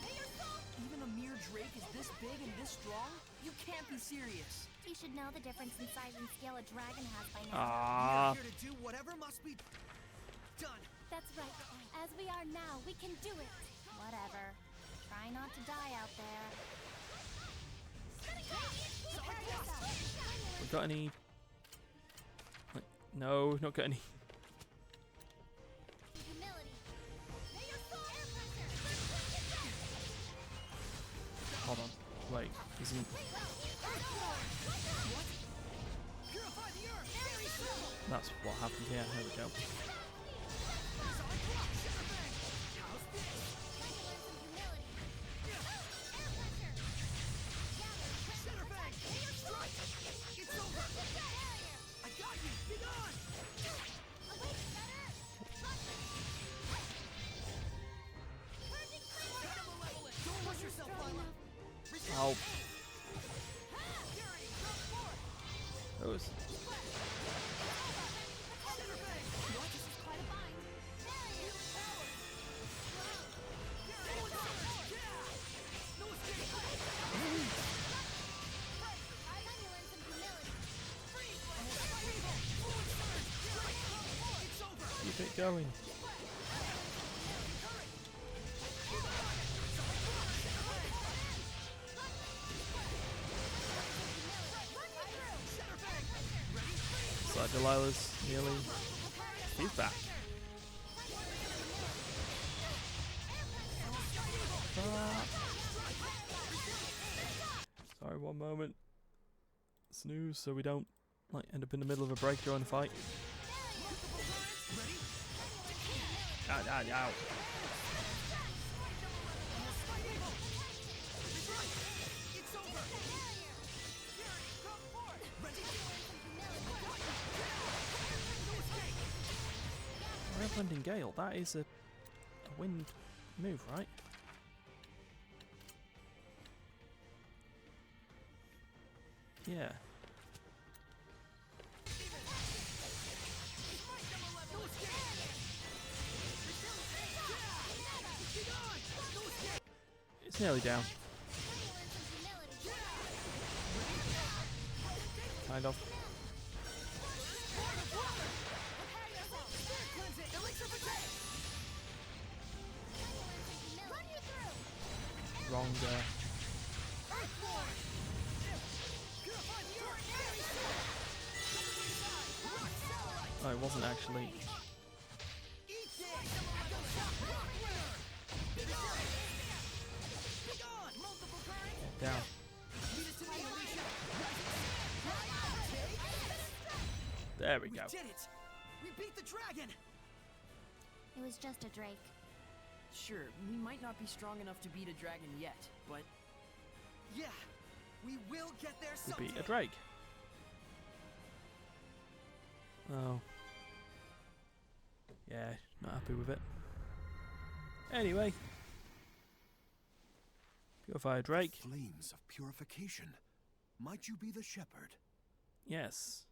Even a mere drake is this big and this strong? You can't be serious. You should know the difference in size and scale a dragon has by now. Ah. We're here to do whatever must be done. That's right. As we are now, we can do it. Whatever. Try not to die out there. We got any? Like, no, not got any. Humility. Hold on. Wait, isn't? That's what happened here. Here we go. Oh. Those. Keep it going. So Delilah's nearly. He's back. Sorry, one moment. Snooze, so we don't like end up in the middle of a break during the fight. Ow, ow, ow. Blending Gale, that is a wind move, right? Yeah. It's nearly down. Kind of. Wrong there. Oh, it wasn't actually. Get down. There we go. We did it! We beat the dragon! It was just a drake. Sure, we might not be strong enough to beat a dragon yet, but Yeah! We will get there We someday! beat a drake. Oh. Yeah, not happy with it. Anyway. Purify a drake. Flames of purification. Might you be the shepherd? Yes.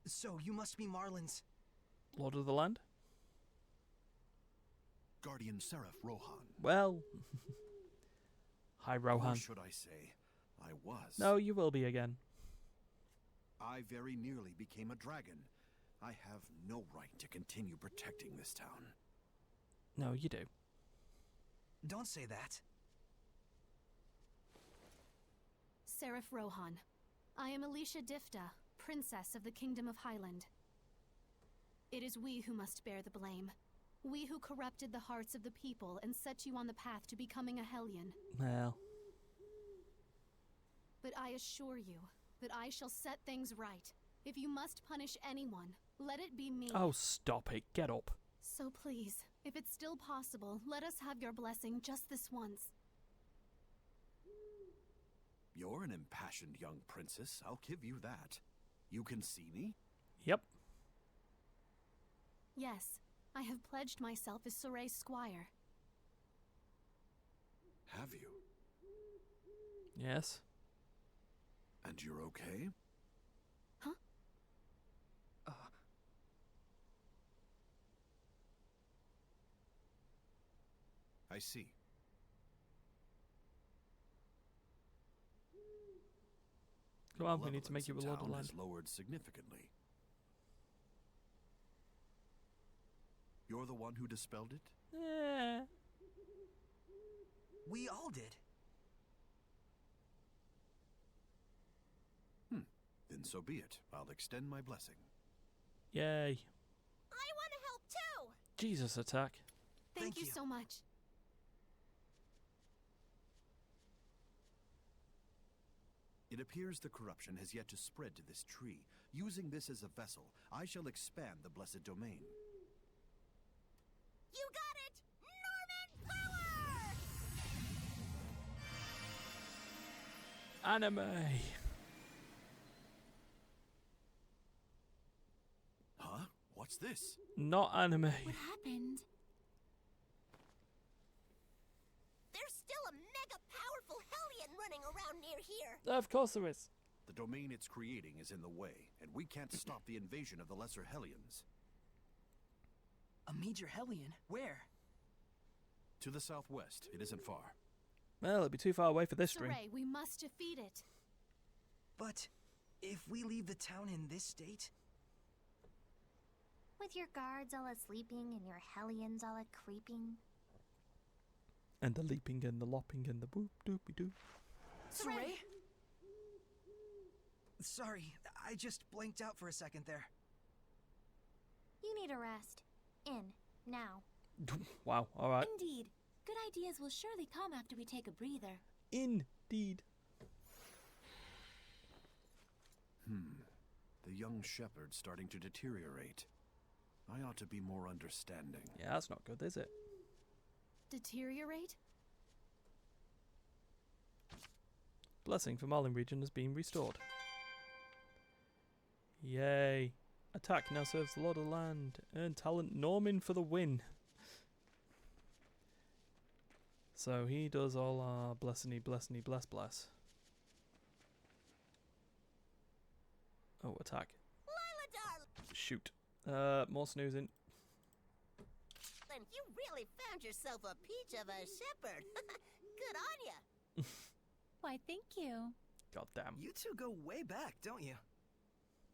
So, you must be Marlin's. Lord of the Land? Guardian Seraph Rohan. Well. Hi, Or Rohan. should I say, I was. No, you will be again. I very nearly became a dragon. I have no right to continue protecting this town. No, you do. Don't say that. Seraph Rohan. I am Alicia Difta, Princess of the Kingdom of Highland. It is we who must bear the blame. We who corrupted the hearts of the people and set you on the path to becoming a Hellion. Well. But I assure you that I shall set things right. If you must punish anyone, let it be me. Oh, stop it. Get up. So please, if it's still possible, let us have your blessing just this once. You're an impassioned young princess, I'll give you that. You can see me? Yep. Yes, I have pledged myself as Soray's squire. Have you? Yes. And you're okay? Huh? I see. Come on, we need to make you a Lord of the town Land. has lowered significantly. You're the one who dispelled it? Yeah. We all did. Then so be it. I'll extend my blessing. Yay. I want to help too! Jesus, attack. Thank you so much. It appears the corruption has yet to spread to this tree. Using this as a vessel, I shall expand the blessed domain. You got it! Norman power! Anime. Huh? What's this? Not anime. What happened? There's still a mega powerful Hellion running around near here. Of course there is. The domain it's creating is in the way, and we can't stop the invasion of the lesser Hellions. a major Hellion? Where? To the southwest. It isn't far. Well, it'd be too far away for this stream. Saray, we must defeat it. But if we leave the town in this state, With your guards all a-sleeping and your hellions all a-creeping. And the leaping and the lopping and the boop doopy doo. Saray? sorry, I just blanked out for a second there. You need a rest. In. Now. Wow, alright. Indeed. Good ideas will surely come after we take a breather. Indeed. The young shepherd's starting to deteriorate. I ought to be more understanding. Yeah, that's not good, is it? Deteriorate? Blessing for Marlin region has been restored. Yay. Attack now serves the Lord of the Land. Earn talent Norman for the win. So he does all our blessiny, blessiny, bless, bless. Oh, attack. Lila, darling, Shoot. More snoozing. you really found yourself a peach of a shepherd. Good on ya. Why, thank you. God damn. You two go way back, don't you?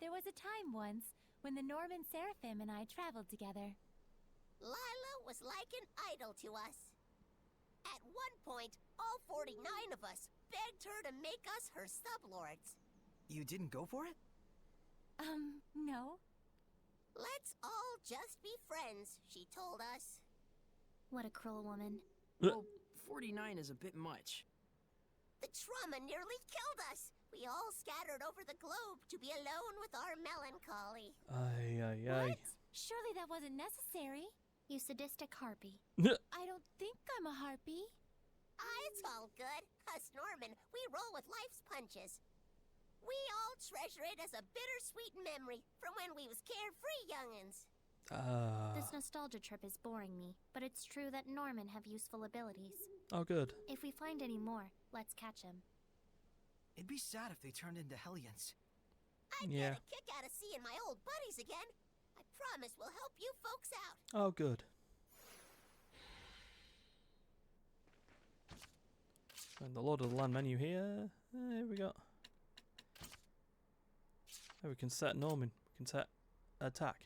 There was a time once when the Norman Seraphim and I traveled together. Lila was like an idol to us. At one point, all 49 of us begged her to make us her sublords. You didn't go for it? No. Let's all just be friends, she told us. What a cruel woman. Well, 49 is a bit much. The trauma nearly killed us. We all scattered over the globe to be alone with our melancholy. Ay, ay, ay. What? Surely that wasn't necessary. You sadistic harpy. I don't think I'm a harpy. It's all good. Us Norman, we roll with life's punches. We all treasure it as a bittersweet memory from when we was carefree young'uns. This nostalgia trip is boring me, but it's true that Norman have useful abilities. Oh, good. If we find any more, let's catch him. It'd be sad if they turned into hellions. I'd Yeah. get a kick out of seeing my old buddies again. I promise we'll help you folks out. Oh, good. And the Lord of the Land menu here. Here we go. Oh, we can set Norman. We can set attack.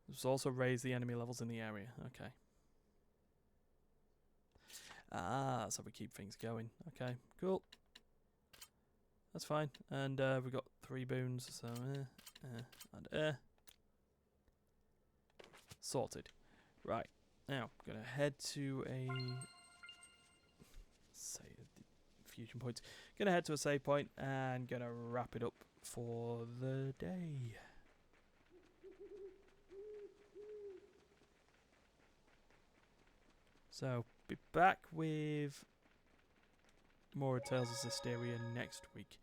Let's also raise the enemy levels in the area. Okay. So we keep things going. Okay, cool. That's fine. And we've got 3 boons, so and sorted. Right. Now, gonna head to a fusion point. Gonna head to a save point and gonna wrap it up for the day. So, be back with more Tales of Zestiria next week.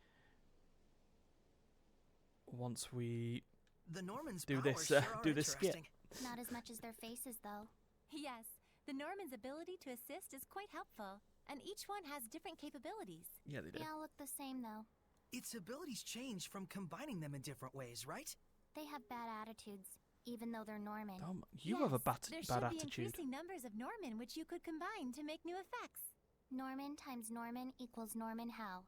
Once we The Normans' do powers this, sure are do this skit. interesting. Not as much as their faces, though. Yes, the Norman's ability to assist is quite helpful, and each one has different capabilities. Yeah, they do. They all look the same, though. Its abilities change from combining them in different ways, right? They have bad attitudes, even though they're Norman. You have a Yes, bad there attitude. should be increasing numbers of Norman which you could combine to make new effects. Norman times Norman equals Norman how?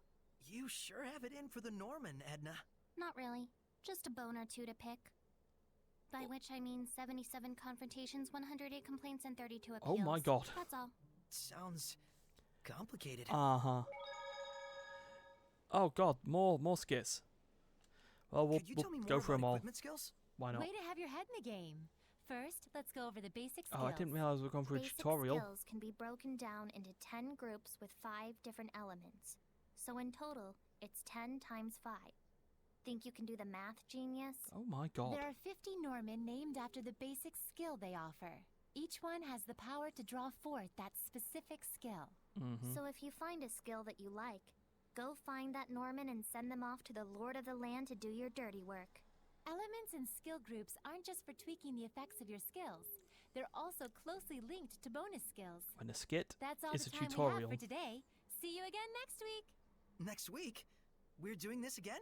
You sure have it in for the Norman, Edna. Not really. Just a bone or two to pick. By which I mean 77 confrontations, 108 complaints, and 32 appeals. Oh my god. That's all. Sounds complicated. Uh-huh. Oh god, more skits. Well, we'll, Could you tell me we'll more go for about them all. equipment skills? Why not? Way to have your head in the game. First, let's go over the basic skills. Oh, I didn't realize we were going for a Basic tutorial. skills can be broken down into 10 groups with 5 different elements. So in total, it's 10 times 5. Think you can do the math, genius? Oh my god. There are 50 Norman named after the basic skill they offer. Each one has the power to draw forth that specific skill. Mm-hmm. So if you find a skill that you like, go find that Norman and send them off to the Lord of the Land to do your dirty work. Elements and skill groups aren't just for tweaking the effects of your skills. They're also closely linked to bonus skills. When a skit That's all is the a time tutorial. we have for today. See you again next week. Next week? We're doing this again?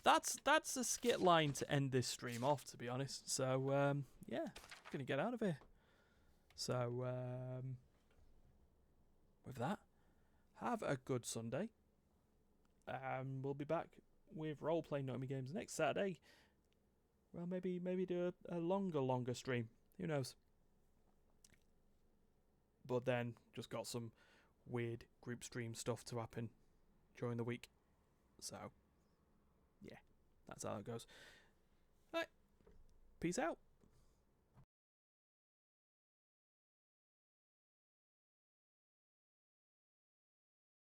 That's a skit line to end this stream off, to be honest. So yeah, gonna get out of here. So with that, have a good Sunday. We'll be back with role-playing Notimagames next Saturday. Well, maybe do a longer stream. Who knows? But then just got some weird group stream stuff to happen during the week. So yeah, that's how it goes. Right, peace out.